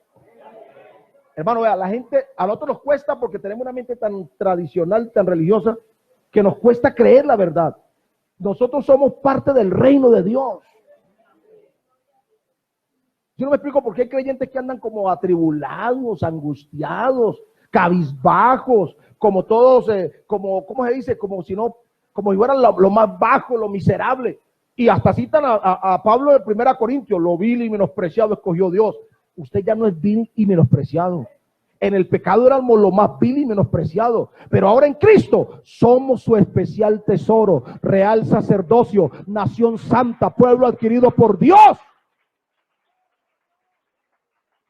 Hermano, vea, la gente, a nosotros nos cuesta porque tenemos una mente tan tradicional, tan religiosa, que nos cuesta creer la verdad. Nosotros somos parte del reino de Dios. Yo no me explico por qué hay creyentes que andan como atribulados, angustiados, cabizbajos, como todos, como, ¿cómo se dice? Como si no, como si fueran lo más bajo, lo miserable. Y hasta citan a Pablo de 1 Corintios, lo vil y menospreciado escogió Dios. Usted ya no es vil y menospreciado. En el pecado éramos lo más vil y menospreciado, pero ahora en Cristo somos su especial tesoro, real sacerdocio, nación santa, pueblo adquirido por Dios.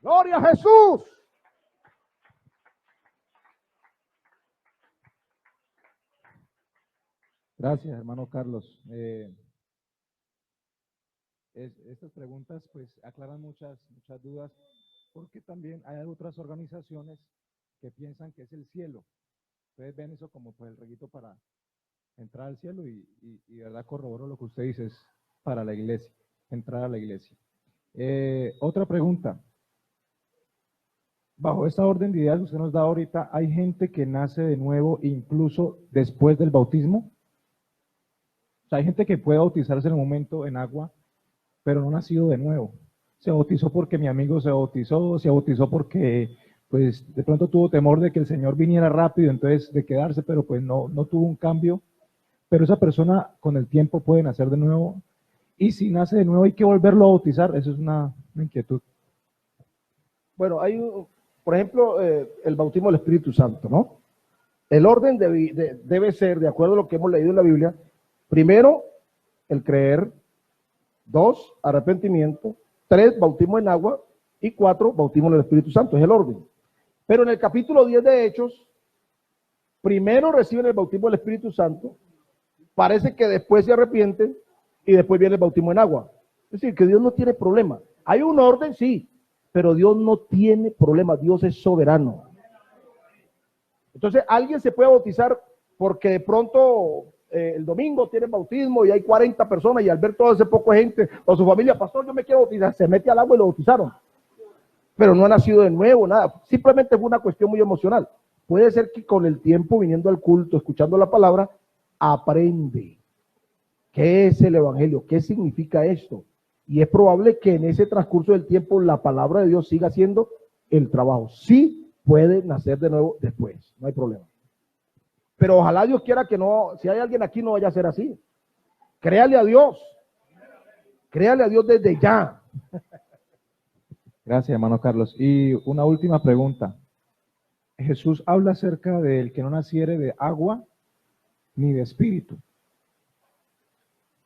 Gloria a Jesús. Gracias, hermano Carlos. Estas preguntas pues aclaran muchas dudas, porque también hay otras organizaciones que piensan que es el cielo. Ustedes ven eso como pues el reguito para entrar al cielo y de verdad corroboro lo que usted dice, es para la iglesia, entrar a la iglesia. Otra pregunta. Bajo esta orden de ideas que usted nos da ahorita, ¿hay gente que nace de nuevo incluso después del bautismo? O sea, hay gente que puede bautizarse en un momento en agua, pero no ha nacido de nuevo. Se bautizó porque mi amigo se bautizó porque pues de pronto tuvo temor de que el Señor viniera rápido, entonces de quedarse, pero pues no tuvo un cambio. Pero esa persona con el tiempo puede nacer de nuevo, y si nace de nuevo hay que volverlo a bautizar. Eso es una inquietud. Bueno, por ejemplo, el bautismo del Espíritu Santo, ¿no? El orden debe ser, de acuerdo a lo que hemos leído en la Biblia, primero, el creer; 2, arrepentimiento; 3, bautismo en agua; y 4, bautismo en el Espíritu Santo. Es el orden. Pero en el capítulo 10 de Hechos, primero reciben el bautismo del Espíritu Santo, parece que después se arrepienten y después viene el bautismo en agua. Es decir, que Dios no tiene problema. Hay un orden, sí, pero Dios no tiene problema. Dios es soberano. Entonces, alguien se puede bautizar porque de pronto el domingo tiene bautismo y hay 40 personas, y al ver todo ese poco de gente o su familia, pastor, yo me quiero bautizar, se mete al agua y lo bautizaron. Pero no ha nacido de nuevo, nada. Simplemente fue una cuestión muy emocional. Puede ser que con el tiempo, viniendo al culto, escuchando la palabra, aprende qué es el evangelio, qué significa esto. Y es probable que en ese transcurso del tiempo la palabra de Dios siga haciendo el trabajo. Sí puede nacer de nuevo después, no hay problema. Pero ojalá Dios quiera que no, si hay alguien aquí, no vaya a ser así. Créale a Dios. Créale a Dios desde ya. Gracias, hermano Carlos. Y una última pregunta. Jesús habla acerca del que no naciere de agua ni de espíritu.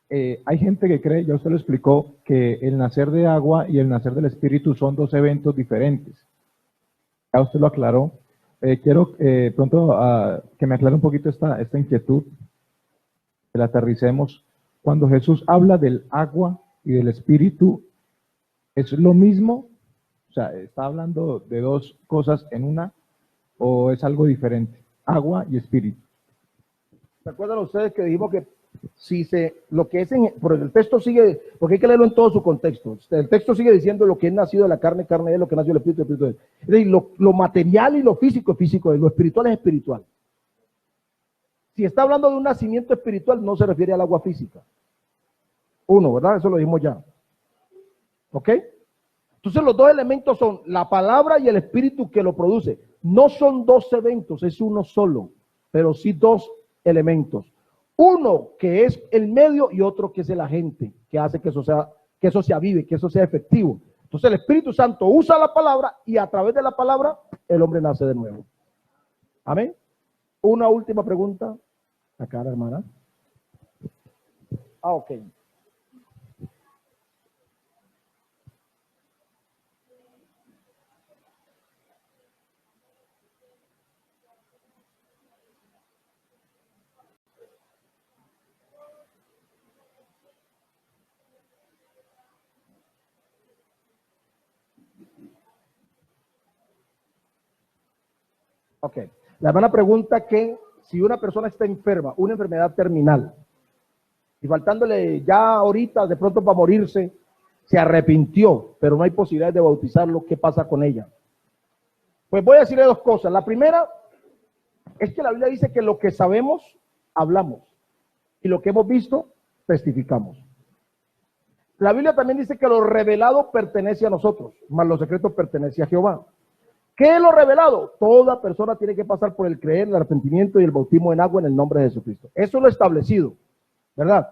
Hay gente que cree, ya usted lo explicó, que el nacer de agua y el nacer del espíritu son dos eventos diferentes. Ya usted lo aclaró. Quiero pronto que me aclare un poquito esta inquietud, que la aterricemos. Cuando Jesús habla del agua y del espíritu, ¿es lo mismo? O sea, ¿está hablando de dos cosas en una o es algo diferente? Agua y espíritu. ¿Recuerdan ustedes que dijimos que si lo que es por el texto sigue, porque hay que leerlo en todo su contexto? El texto sigue diciendo lo que es nacido de la carne, carne de él; lo que nació del espíritu, espíritu de él. Es decir, lo material y lo físico es físico de él, lo espiritual es espiritual. Si está hablando de un nacimiento espiritual, no se refiere al agua física. Uno, ¿verdad? Eso lo dijimos ya. ¿Ok? Entonces los dos elementos son la palabra y el espíritu que lo produce. No son dos eventos, es uno solo, pero sí dos elementos. Uno que es el medio y otro que es el agente, que hace que eso se avive, que eso sea efectivo. Entonces el Espíritu Santo usa la palabra y a través de la palabra el hombre nace de nuevo. Amén. Una última pregunta. Acá la hermana. Ok. Ok. La hermana pregunta que si una persona está enferma, una enfermedad terminal, y faltándole ya ahorita de pronto para morirse, se arrepintió, pero no hay posibilidad de bautizarlo, ¿qué pasa con ella? Pues voy a decirle dos cosas. La primera es que la Biblia dice que lo que sabemos, hablamos, y lo que hemos visto, testificamos. La Biblia también dice que lo revelado pertenece a nosotros, mas lo secreto pertenece a Jehová. ¿Qué es lo revelado? Toda persona tiene que pasar por el creer, el arrepentimiento y el bautismo en agua en el nombre de Jesucristo. Eso es lo establecido, ¿verdad?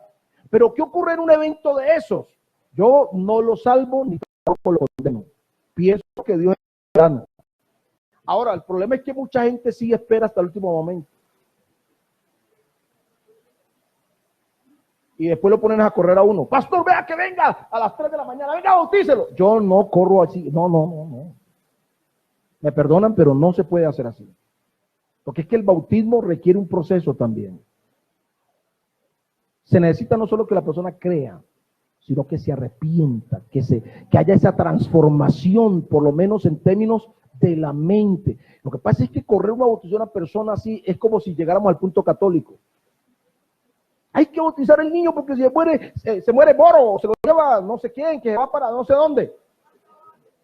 Pero ¿qué ocurre en un evento de esos? Yo no lo salvo ni tampoco lo condeno. Pienso que Dios es soberano. Ahora, el problema es que mucha gente sí espera hasta el último momento. Y después lo ponen a correr a uno. Pastor, vea que venga a las 3 de la mañana, venga, bautícelo. Yo no corro así. No. Me perdonan, pero no se puede hacer así. Porque es que el bautismo requiere un proceso también. Se necesita no solo que la persona crea, sino que se arrepienta, que haya esa transformación, por lo menos en términos de la mente. Lo que pasa es que correr una bautización a una persona así es como si llegáramos al punto católico. Hay que bautizar al niño porque si se muere Boro, o se lo lleva no sé quién, que va para no sé dónde.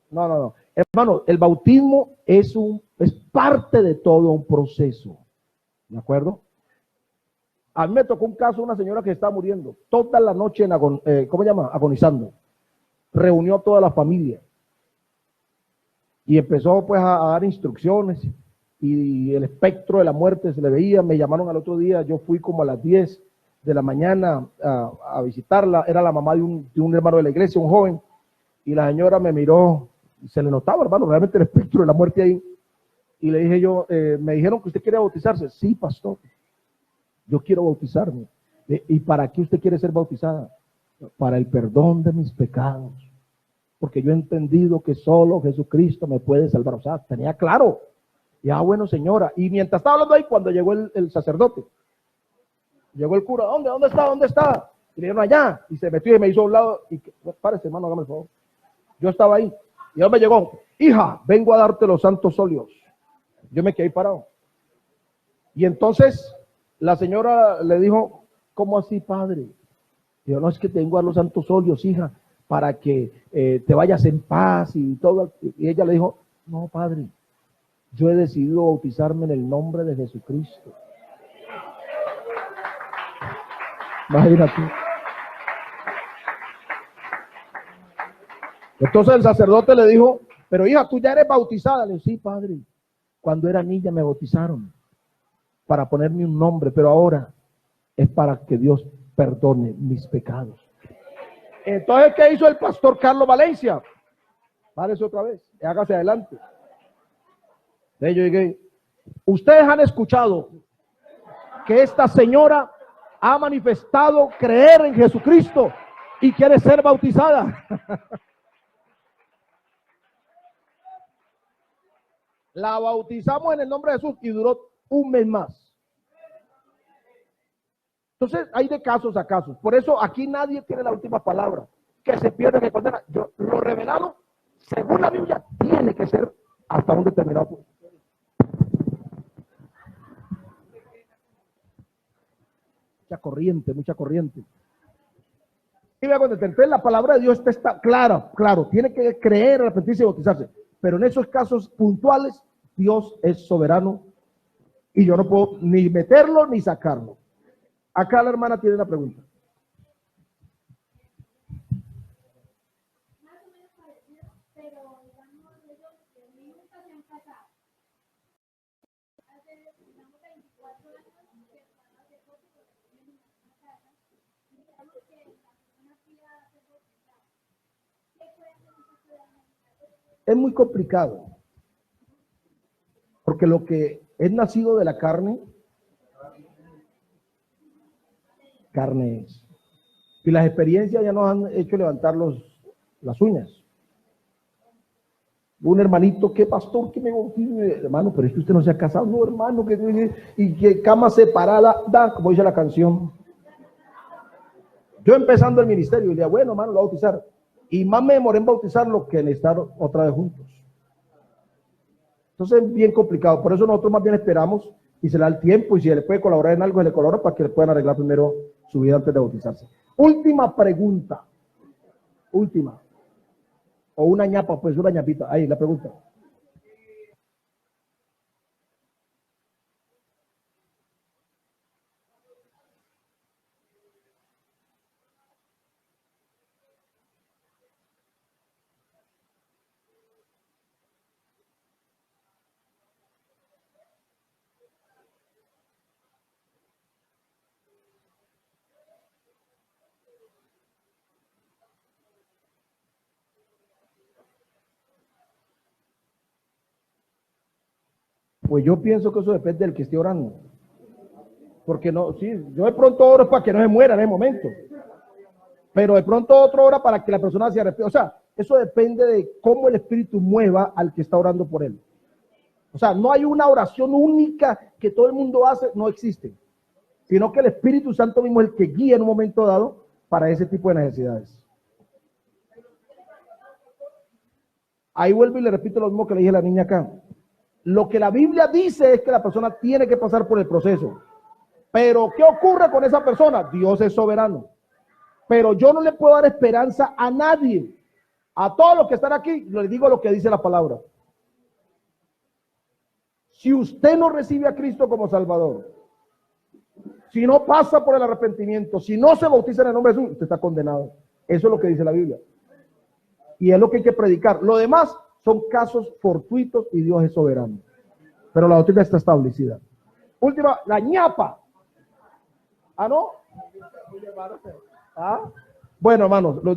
No. Hermano, el bautismo es parte de todo un proceso. ¿De acuerdo? A mí me tocó un caso de una señora que estaba muriendo toda la noche agonizando. Reunió a toda la familia y empezó pues a dar instrucciones y el espectro de la muerte se le veía. Me llamaron al otro día, yo fui como a las 10 de la mañana a visitarla. Era la mamá de un hermano de la iglesia, un joven, y la señora me miró y se le notaba, hermano, realmente el espectro de la muerte ahí. Y le dije yo, me dijeron que usted quiere bautizarse. Sí, pastor, yo quiero bautizarme. ¿Y para qué usted quiere ser bautizada? Para el perdón de mis pecados. Porque yo he entendido que solo Jesucristo me puede salvar. O sea, tenía claro. Ya, bueno, señora. Y mientras estaba hablando ahí, cuando llegó el sacerdote, llegó el cura, ¿Dónde está? Y le dijeron allá. Y se metió y me hizo a un lado. Y párese, hermano, hágame el favor. Yo estaba ahí. Y él me llegó, hija, vengo a darte los santos óleos. Yo me quedé ahí parado. Y entonces la señora le dijo, ¿cómo así, padre? Dijo, no, es que te vengo a dar los santos óleos, hija, para que te vayas en paz y todo. Y ella le dijo, no, padre, yo he decidido bautizarme en el nombre de Jesucristo. Imagínate. Entonces el sacerdote le dijo, pero hija, tú ya eres bautizada. Le dijo, sí, padre, cuando era niña me bautizaron para ponerme un nombre, pero ahora es para que Dios perdone mis pecados. Entonces, ¿qué hizo el pastor Carlos Valencia? Párese otra vez, hágase adelante. Yo llegué. Ustedes han escuchado que esta señora ha manifestado creer en Jesucristo y quiere ser bautizada. La bautizamos en el nombre de Jesús y duró un mes más. Entonces, hay de casos a casos. Por eso aquí nadie tiene la última palabra. Que se pierde, que condena. Lo revelado, según la Biblia, tiene que ser hasta un determinado punto. Mucha corriente. Y luego, entonces la palabra de Dios está clara, claro, tiene que creer, arrepentirse y bautizarse. Pero en esos casos puntuales, Dios es soberano y yo no puedo ni meterlo ni sacarlo. Acá la hermana tiene una pregunta. Más o menos parecido, pero digamos, ellos nunca se han casado. Hace, digamos, 24 años que están hace poco, porque tienen una casa, y digamos que la persona pida hacer bautizado. ¿Qué puede hacer un pastor? Es muy complicado, porque lo que es nacido de la carne es. Y las experiencias ya nos han hecho levantar las uñas. Un hermanito, ¿qué pastor que me bautice? Hermano, pero es que usted no se ha casado, no, hermano, y que cama separada da, como dice la canción. Yo empezando el ministerio, y le dije, bueno, hermano, lo voy a bautizar. Y más me demoré en bautizarlo que en estar otra vez juntos. Entonces es bien complicado. Por eso nosotros más bien esperamos y se le da el tiempo, y si le puede colaborar en algo, se le colabora para que le puedan arreglar primero su vida antes de bautizarse. Última pregunta. Última. O una ñapa, pues una ñapita. Ahí, la pregunta. Pues yo pienso que eso depende del que esté orando. Porque no, sí, yo de pronto oro para que no se muera en el momento. Pero de pronto otro ora para que la persona se arrepienta. O sea, eso depende de cómo el Espíritu mueva al que está orando por él. O sea, no hay una oración única que todo el mundo hace, no existe. Sino que el Espíritu Santo mismo es el que guía en un momento dado para ese tipo de necesidades. Ahí vuelvo y le repito lo mismo que le dije a la niña acá. Lo que la Biblia dice es que la persona tiene que pasar por el proceso. Pero, ¿qué ocurre con esa persona? Dios es soberano. Pero yo no le puedo dar esperanza a nadie. A todos los que están aquí, les digo lo que dice la palabra. Si usted no recibe a Cristo como Salvador, si no pasa por el arrepentimiento, si no se bautiza en el nombre de Jesús, usted está condenado. Eso es lo que dice la Biblia. Y es lo que hay que predicar. Lo demás son casos fortuitos y Dios es soberano. Pero la doctrina está establecida. Última, la ñapa. ¿Ah, no? ¿Ah? Bueno, hermanos, los dejo.